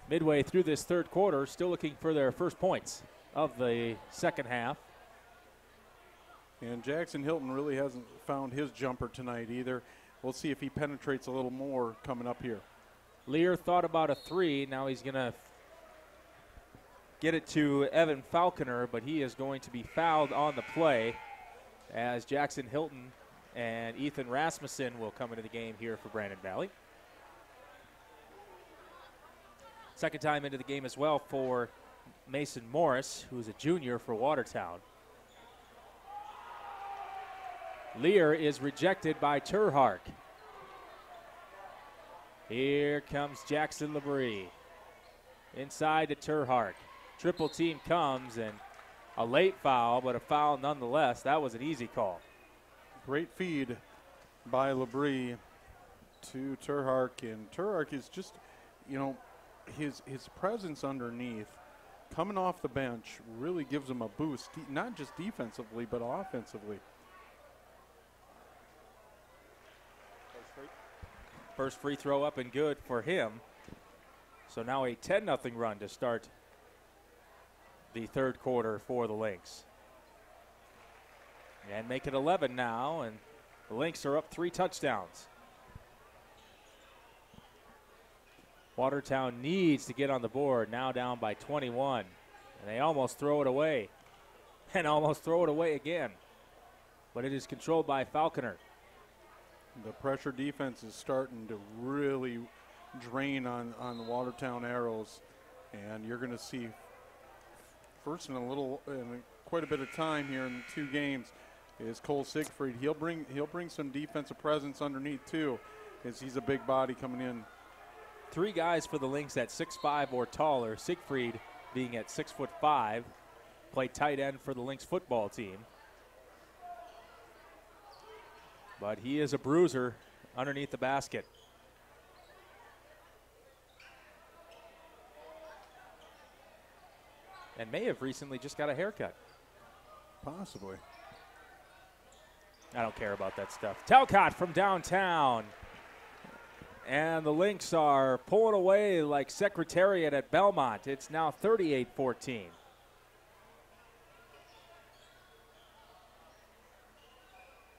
midway through this third quarter still looking for their first points of the second half. And Jackson Hilton really hasn't found his jumper tonight either. We'll see if he penetrates a little more coming up here. Lear thought about a three. Now he's going to get it to Evan Falconer, but he is going to be fouled on the play as Jackson Hilton and Ethan Rasmussen will come into the game here for Brandon Valley. Second time into the game as well for Mason Morris, who's a junior for Watertown. Lear is rejected by Terhark. Here comes Jackson Labrie. Inside to Terhark. Triple team comes, and a late foul, but a foul nonetheless. That was an easy call. Great feed by Labrie to Terhark, and Terhark is just, you know, his presence underneath, coming off the bench, really gives him a boost, not just defensively, but offensively. First free throw up and good for him. So now a 10-0 run to start the third quarter for the Lynx. And make it 11 now, and the Lynx are up 3 touchdowns. Watertown needs to get on the board, now down by 21. And they almost throw it away. And almost throw it away again. But it is controlled by Falconer. The pressure defense is starting to really drain on the Watertown Arrows, and you're going to see first in quite a bit of time here in 2 games is Cole Siegfried. He'll bring some defensive presence underneath too, as he's a big body coming in. 3 guys for the Lynx at 6'5" or taller. Siegfried being at 6'5", played tight end for the Lynx football team. But he is a bruiser underneath the basket. And may have recently just got a haircut. Possibly. I don't care about that stuff. Talcott from downtown. And the Lynx are pulling away like Secretariat at Belmont. It's now 38-14.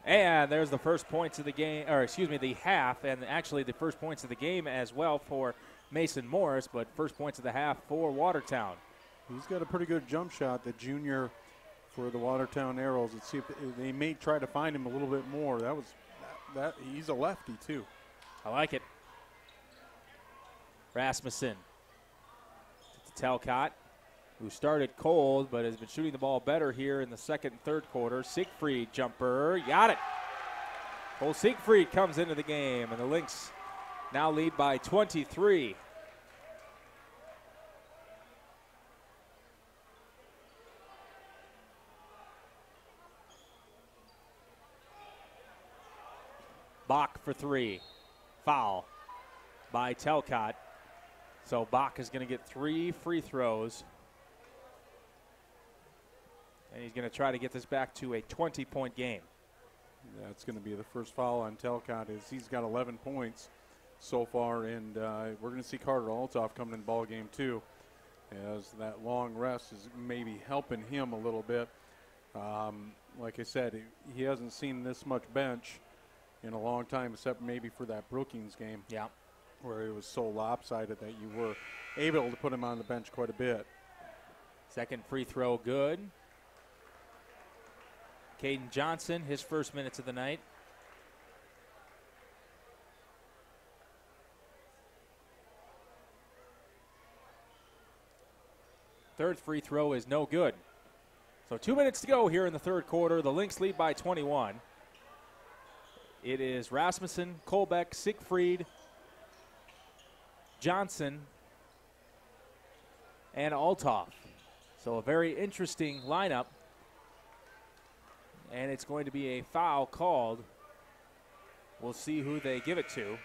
And there's the first points of the game, or excuse me, the half, and actually the first points of the game as well for Mason Morris, but first points of the half for Watertown. He's got a pretty good jump shot, the junior for the Watertown Arrows. Let's see if they may try to find him a little bit more. He's a lefty too. I like it. Rasmussen to Talcott, who started cold but has been shooting the ball better here in the second and third quarter. Siegfried jumper, got it. Cole Siegfried comes into the game, and the Lynx now lead by 23. Bach for 3. Foul by Talcott. So Bach is going to get 3 free throws. And he's going to try to get this back to a 20-point game. That's going to be the first foul on Talcott, as he's got 11 points so far, and we're going to see Carter Altoff coming in the ball game too, as that long rest is maybe helping him a little bit. Like I said, he hasn't seen this much bench in a long time, except maybe for that Brookings game. Yeah. Where it was so lopsided that you were able to put him on the bench quite a bit. Second free throw good. Caden Johnson, his first minutes of the night. Third free throw is no good. So 2 minutes to go here in the third quarter. The Lynx lead by 21. It is Rasmussen, Kolbeck, Siegfried, Johnson, and Althoff. So a very interesting lineup. And it's going to be a foul called. We'll see who they give it to.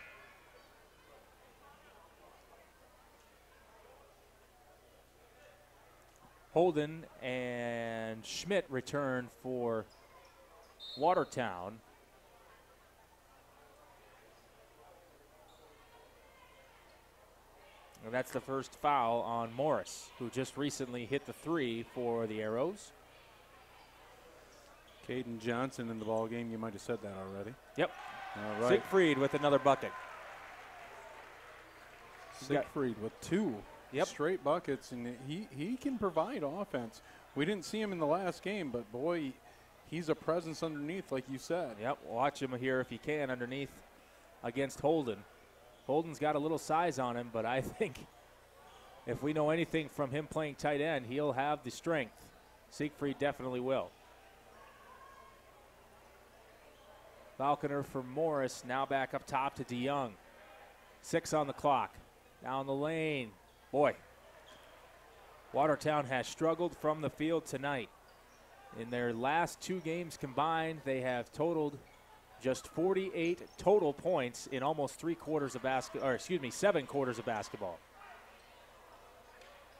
Holden and Schmidt return for Watertown. And that's the first foul on Morris, who just recently hit the 3 for the Arrows. Caden Johnson in the ball game. You might have said that already. Yep. All right. Siegfried with another bucket. Siegfried with 2 straight buckets, and he can provide offense. We didn't see him in the last game, but boy, he's a presence underneath, like you said. Yep, watch him here if you can underneath against Holden. Holden's got a little size on him, but I think if we know anything from him playing tight end, he'll have the strength. Siegfried definitely will. Falconer for Morris, now back up top to DeYoung. 6 on the clock. Down the lane. Boy, Watertown has struggled from the field tonight. In their last 2 games combined, they have totaled just 48 total points in almost 7 quarters of basketball.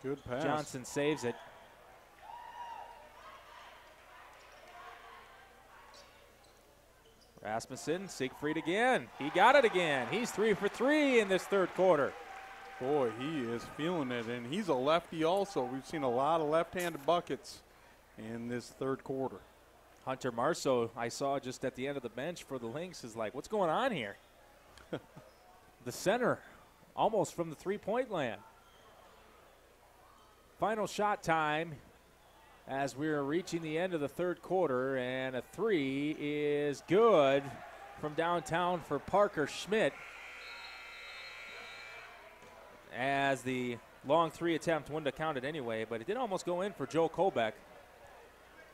Good pass. Johnson saves it. Rasmussen, Siegfried again. He got it again. He's 3 for 3 in this third quarter. Boy, he is feeling it, and he's a lefty also. We've seen a lot of left-handed buckets in this third quarter. Hunter Marceau, I saw just at the end of the bench for the Lynx, is like, what's going on here? The center, almost from the three-point land. Final shot time as we're reaching the end of the third quarter, and a 3 is good from downtown for Parker Schmidt, as the long 3 attempt wouldn't have counted anyway, but it did almost go in for Joe Kolbeck.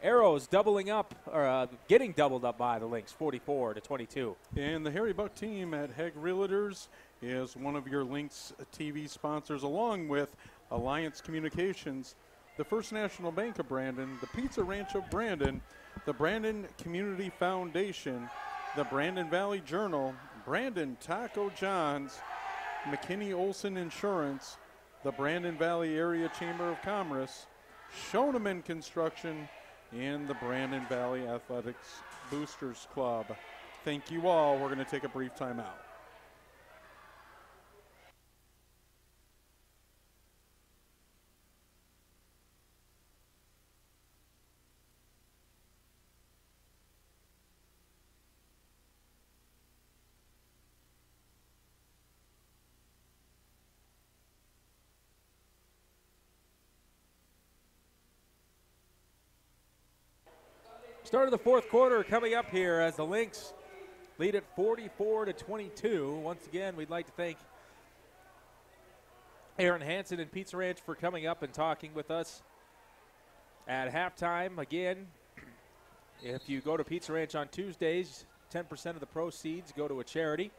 Arrows doubling up, or getting doubled up by the Lynx, 44-22. And the Harry Buck team at Hegg Realtors is one of your Lynx TV sponsors, along with Alliance Communications, the First National Bank of Brandon, the Pizza Ranch of Brandon, the Brandon Community Foundation, the Brandon Valley Journal, Brandon Taco John's, McKinney Olson Insurance, the Brandon Valley Area Chamber of Commerce, Schoeneman Construction, and the Brandon Valley Athletics Boosters Club. Thank you all. We're going to take a brief timeout. Start of the fourth quarter coming up here as the Lynx lead at 44-22. Once again, we'd like to thank Aaron Hansen and Pizza Ranch for coming up and talking with us at halftime. Again, if you go to Pizza Ranch on Tuesdays, 10% of the proceeds go to a charity.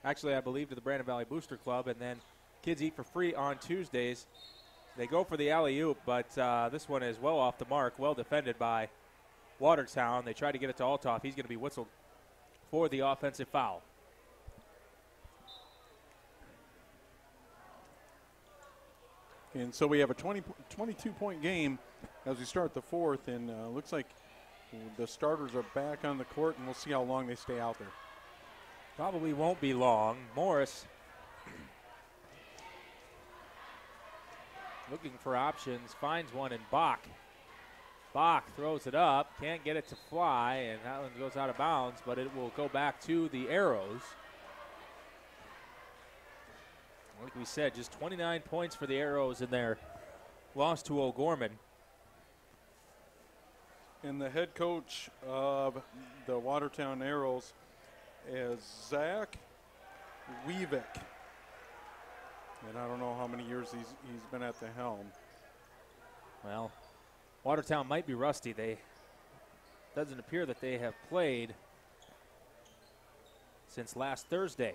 Actually, I believe to the Brandon Valley Booster Club, and then kids eat for free on Tuesdays. They go for the alley-oop, but this one is well off the mark, well defended by Watertown. They try to get it to Althoff. He's going to be whistled for the offensive foul. And so we have a 22-point game as we start the fourth, and looks like the starters are back on the court, and we'll see how long they stay out there. Probably won't be long. Morris looking for options, finds one in Bach. Bach throws it up, can't get it to fly, and that one goes out of bounds, but it will go back to the Arrows. Like we said, just 29 points for the Arrows in their loss to O'Gorman. And the head coach of the Watertown Arrows is Zach Weavick. And I don't know how many years he's been at the helm. Well, Watertown might be rusty. Doesn't appear that they have played since last Thursday.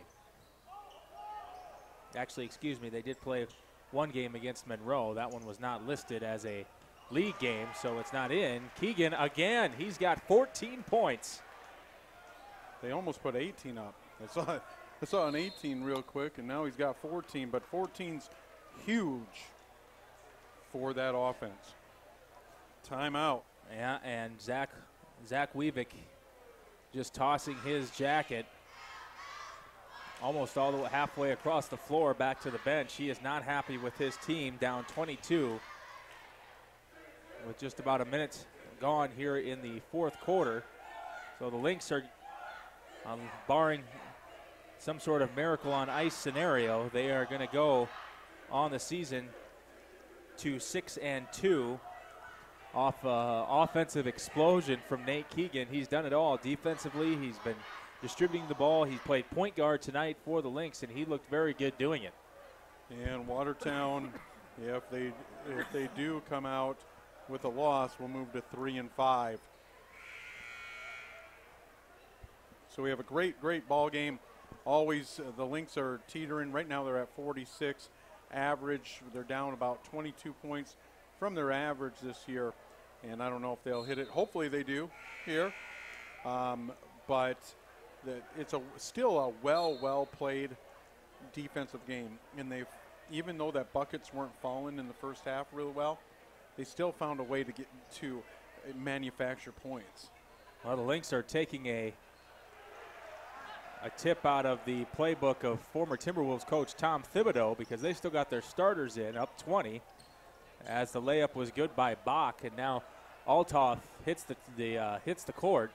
Actually, excuse me, they did play one game against Monroe. That one was not listed as a league game, so it's not in. Keegan again, he's got 14 points. They almost put 18 up. I saw an 18 real quick, and now he's got 14, but 14's huge for that offense. Timeout. Yeah, and Zach Weavick just tossing his jacket almost all the way halfway across the floor back to the bench. He is not happy with his team, down 22 with just about a minute gone here in the fourth quarter. So the Lynx are, barring some sort of miracle on ice scenario, they are going to go on the season to 6-2 off offensive explosion from Nate Keegan. He's done it all defensively. He's been distributing the ball. He's played point guard tonight for the Lynx, and he looked very good doing it. And Watertown, if they do come out with a loss, will move to 3-5. So we have a great ball game. Always the Lynx are teetering. Right now they're at 46 average. They're down about 22 points from their average this year, and I don't know if they'll hit it. Hopefully they do here, but it's still a well played defensive game, and even though that buckets weren't falling in the first half really well, they still found a way to get to manufacture points. Well, the Lynx are taking a tip out of the playbook of former Timberwolves coach Tom Thibodeau, because they still got their starters in, up 20, as the layup was good by Bach, and now Althoff hits the court.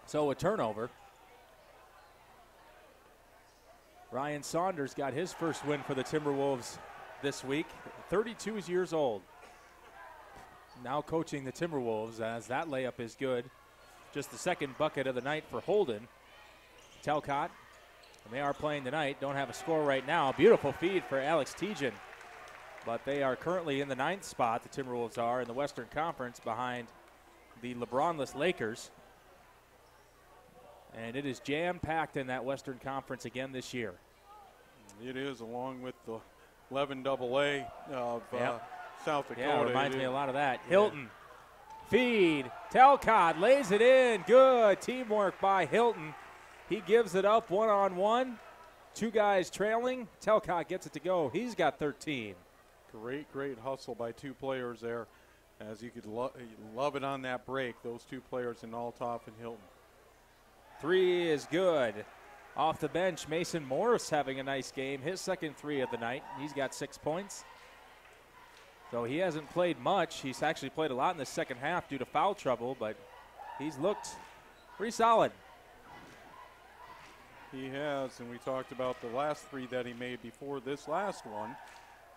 So a turnover. Ryan Saunders got his first win for the Timberwolves this week. 32 years old. Now coaching the Timberwolves, as that layup is good. Just the second bucket of the night for Holden. Telcott, and they are playing tonight. Don't have a score right now. Beautiful feed for Alex Tejan. But they are currently in the 9th spot, the Timberwolves are, in the Western Conference behind the LeBronless Lakers. And it is jam-packed in that Western Conference again this year. It is, along with the 11AA of South Dakota. Yeah, it reminds me a lot of that. Yeah. Hilton, feed, Telcott lays it in. Good teamwork by Hilton. He gives it up one-on-one. Two guys trailing. Telcott gets it to go. He's got 13. Great hustle by two players there, as you could love it on that break, those two players in Althoff and Hilton. Three is good. Off the bench, Mason Morris having a nice game. His second three of the night. He's got 6 points. So he hasn't played much. He's actually played a lot in the second half due to foul trouble, but he's looked pretty solid. He has, and we talked about the last three that he made before this last one.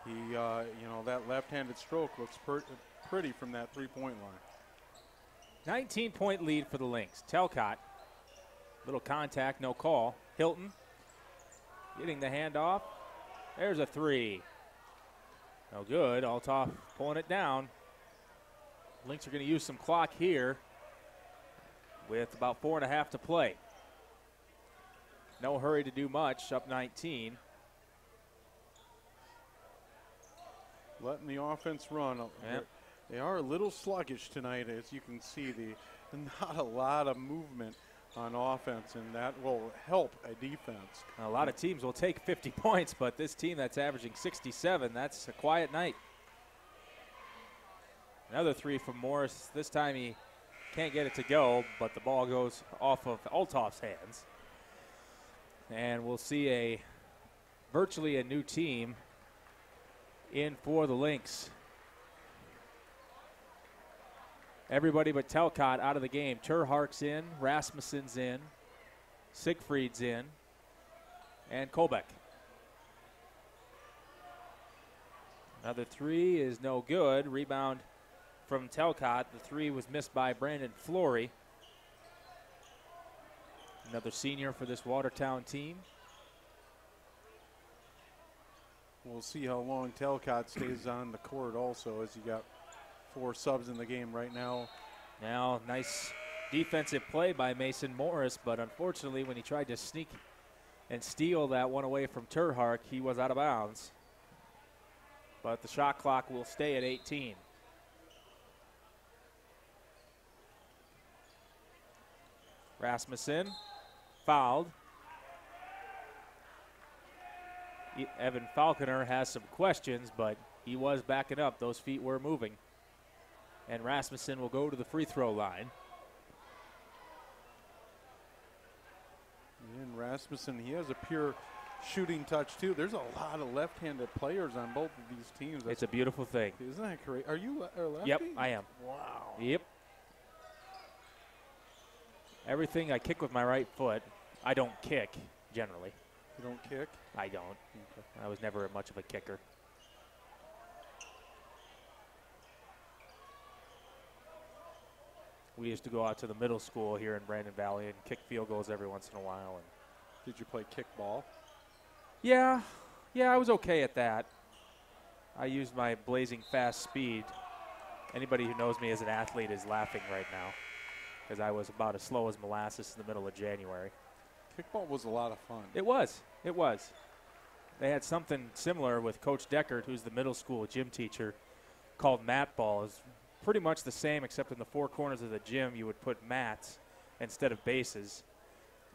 He, that left-handed stroke looks pretty from that three-point line. 19-point lead for the Lynx. Telcott, little contact, no call. Hilton getting the handoff. There's a three. No good. Althoff pulling it down. Lynx are going to use some clock here with about 4.5 to play. No hurry to do much, up 19. Letting the offense run. Yep. They are a little sluggish tonight, as you can see. Not a lot of movement on offense, and that will help a defense. A lot of teams will take 50 points, but this team that's averaging 67, that's a quiet night. Another three from Morris. This time he can't get it to go, but the ball goes off of Althoff's hands. And we'll see virtually a new team in for the Lynx. Everybody but Telcott out of the game. Terhark's in, Rasmussen's in, Siegfried's in, and Kolbeck. Another three is no good. Rebound from Telcott. The three was missed by Brandon Flory. Another senior for this Watertown team. We'll see how long Telcott stays on the court also, as you got 4 subs in the game right now. Now, nice defensive play by Mason Morris, but unfortunately when he tried to sneak and steal that one away from Terhark, he was out of bounds. But the shot clock will stay at 18. Rasmussen fouled. Evan Falconer has some questions, but he was backing up. Those feet were moving. And Rasmussen will go to the free throw line. And Rasmussen, he has a pure shooting touch too. There's a lot of left-handed players on both of these teams. It's a beautiful thing. Isn't that great? Are you a lefty? Yep, I am. Wow. Yep. Everything I kick with my right foot. I don't kick, generally. You don't kick? I don't. Okay. I was never much of a kicker. We used to go out to the middle school here in Brandon Valley and kick field goals every once in a while. And did you play kickball? yeah, I was okay at that. I used my blazing fast speed. Anybody who knows me as an athlete is laughing right now because I was about as slow as molasses in the middle of January. Kickball was a lot of fun. It was. It was. They had something similar with Coach Deckert, who's the middle school gym teacher, called mat ball. It's pretty much the same, except in the 4 corners of the gym, you would put mats instead of bases.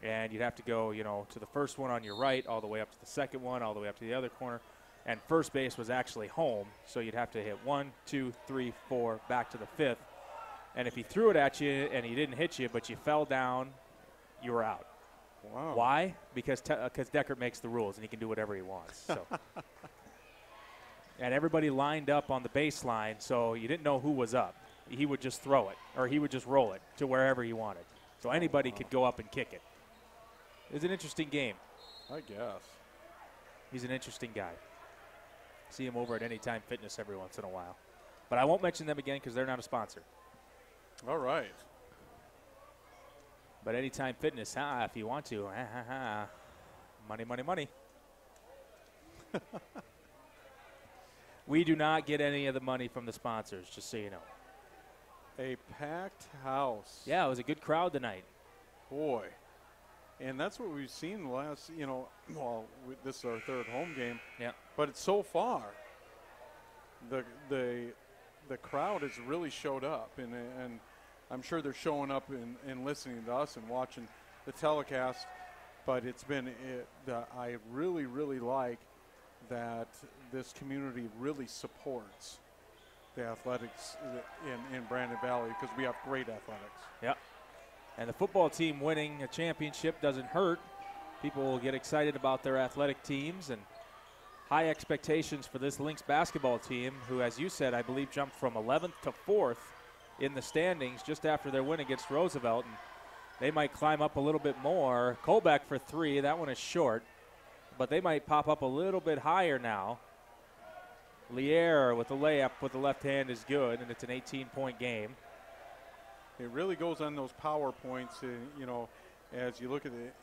And you'd have to go, to the first one on your right, all the way up to the second one, all the way up to the other corner. And first base was actually home, so you'd have to hit 1, 2, 3, 4, back to the 5th. And if he threw it at you and he didn't hit you, but you fell down, you were out. Wow. Why? Because Deckert makes the rules and he can do whatever he wants. So. And everybody lined up on the baseline, so you didn't know who was up. He would just throw it, or he would just roll it to wherever he wanted. So anybody could go up and kick it. It was an interesting game. I guess. He's an interesting guy. See him over at Anytime Fitness every once in a while. But I won't mention them again because they're not a sponsor. All right. But Anytime Fitness, if you want to. Money, money, money. We do not get any of the money from the sponsors, just so you know. A packed house. Yeah, it was a good crowd tonight. Boy. And that's what we've seen the last, this is our 3rd home game. Yeah. But it's so far, the crowd has really showed up, and I'm sure they're showing up and listening to us and watching the telecast. But it's been, I really, really like that this community really supports the athletics in Brandon Valley because we have great athletics. Yeah. And the football team winning a championship doesn't hurt. People will get excited about their athletic teams, and high expectations for this Lynx basketball team, who, as you said, I believe jumped from 11th to 4th in the standings just after their win against Roosevelt. And they might climb up a little bit more. Colbeck for 3. That one is short. But they might pop up a little bit higher now. Lier with the layup with the left hand is good, and it's an 18-point game. It really goes on those power points, as you look at it.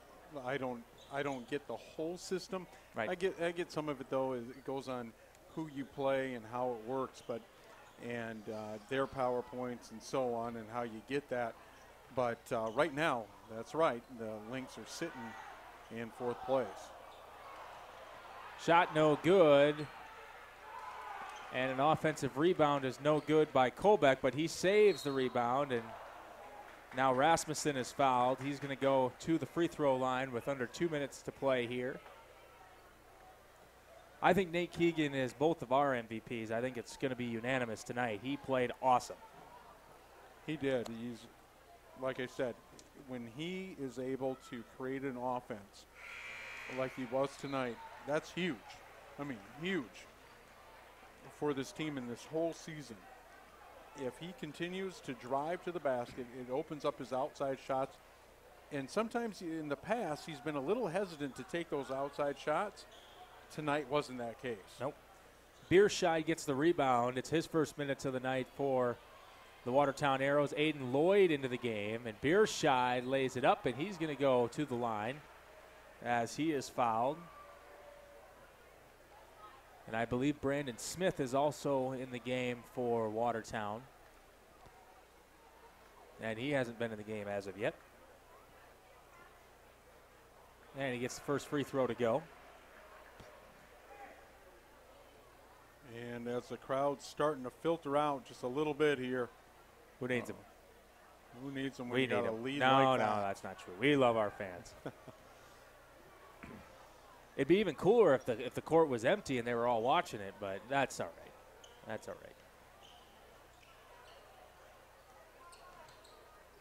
I don't get the whole system. Right. I get some of it though. It goes on who you play and how it works, and their power points and so on, and how you get that. But right now, that's right. The Lynx are sitting in 4th place. Shot no good. And an offensive rebound is no good by Colbeck, but he saves the rebound, and now Rasmussen is fouled. He's going to go to the free throw line with under 2 minutes to play here. I think Nate Keegan is both of our MVPs. I think it's going to be unanimous tonight. He played awesome. He did. He's, like I said, when he is able to create an offense like he was tonight, that's huge. I mean, huge for this team in this whole season. If he continues to drive to the basket, it opens up his outside shots. And sometimes in the past, he's been a little hesitant to take those outside shots. Tonight wasn't that case. Nope. Beerscheid gets the rebound. It's his first minutes of the night for the Watertown Arrows. Aiden Lloyd into the game, and Beerscheid lays it up, and he's going to go to the line as he is fouled. And I believe Brandon Smith is also in the game for Watertown. And he hasn't been in the game as of yet. And he gets the first free throw to go. And as the crowd's starting to filter out just a little bit here. Who needs him? Who needs them when We you need got a him. lead No, like no, that? that's not true. We love our fans. It'd be even cooler if the court was empty and they were all watching it, but that's all right. That's all right.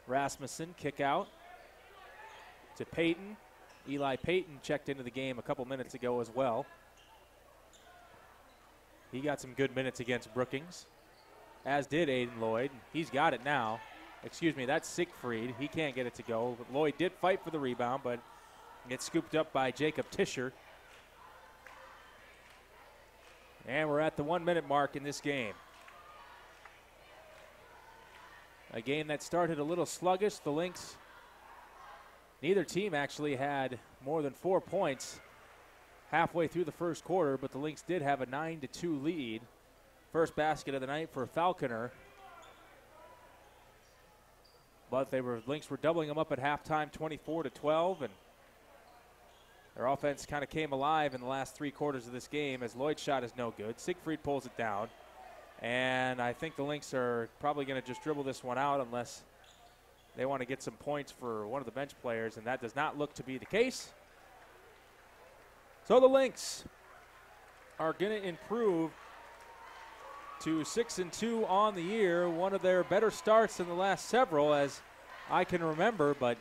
Rasmussen kick out to Payton. Eli Payton checked into the game a couple minutes ago as well. He got some good minutes against Brookings, as did Aiden Lloyd. He's got it now. Excuse me, that's Siegfried. He can't get it to go. But Lloyd did fight for the rebound, but gets scooped up by Jacob Tischer. And we're at the 1 minute mark in this game. A game that started a little sluggish. The Lynx, neither team actually had more than 4 points halfway through the first quarter, but the Lynx did have a 9-2 lead. First basket of the night for Falconer. But Lynx were doubling them up at halftime, 24-12, and their offense kind of came alive in the last 3 quarters of this game as Lloyd's shot is no good. Siegfried pulls it down, and I think the Lynx are probably going to just dribble this one out unless they want to get some points for one of the bench players, and that does not look to be the case. So the Lynx are going to improve to 6-2 on the year, one of their better starts in the last several as I can remember, but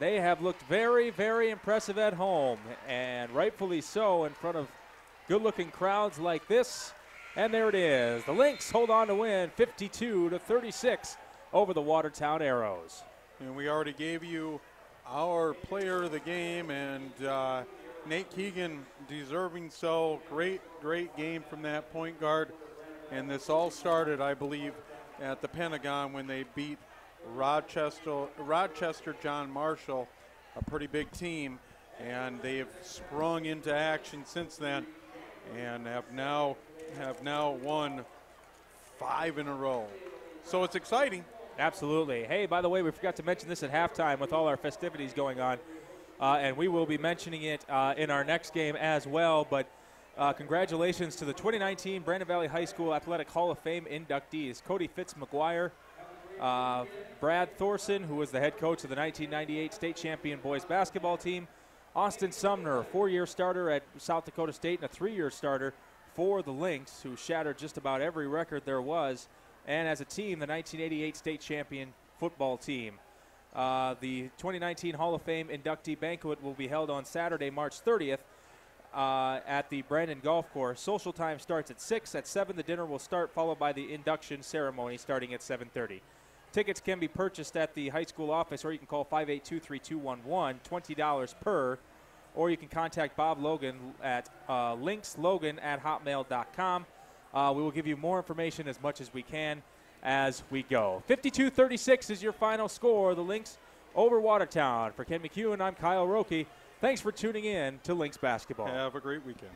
they have looked very, very impressive at home, and rightfully so in front of good-looking crowds like this. And there it is. The Lynx hold on to win 52-36 over the Watertown Arrows. And we already gave you our player of the game, and Nate Keegan deserving so. Great game from that point guard. And this all started, I believe, at the Pentagon when they beat Rochester John Marshall, a pretty big team, and they have sprung into action since then and have now won 5 in a row. So it's exciting. Absolutely. Hey, by the way, we forgot to mention this at halftime with all our festivities going on, and we will be mentioning it in our next game as well, but congratulations to the 2019 Brandon Valley High School Athletic Hall of Fame inductees, Cody Fitz-McGuire, Brad Thorson, who was the head coach of the 1998 state champion boys basketball team, Austin Sumner, a 4-year starter at South Dakota State and a 3-year starter for the Lynx, who shattered just about every record there was, and as a team, the 1988 state champion football team. The 2019 Hall of Fame inductee banquet will be held on Saturday, March 30th at the Brandon Golf Course. Social time starts at 6. At 7, the dinner will start, followed by the induction ceremony starting at 7:30. Tickets can be purchased at the high school office, or you can call 582-3211, $20 per, or you can contact Bob Logan at lynxlogan@hotmail.com. We will give you more information as much as we can as we go. 52-36 is your final score. The Lynx over Watertown. For Ken McEwen, I'm Kyle Roque. Thanks for tuning in to Lynx Basketball. Have a great weekend.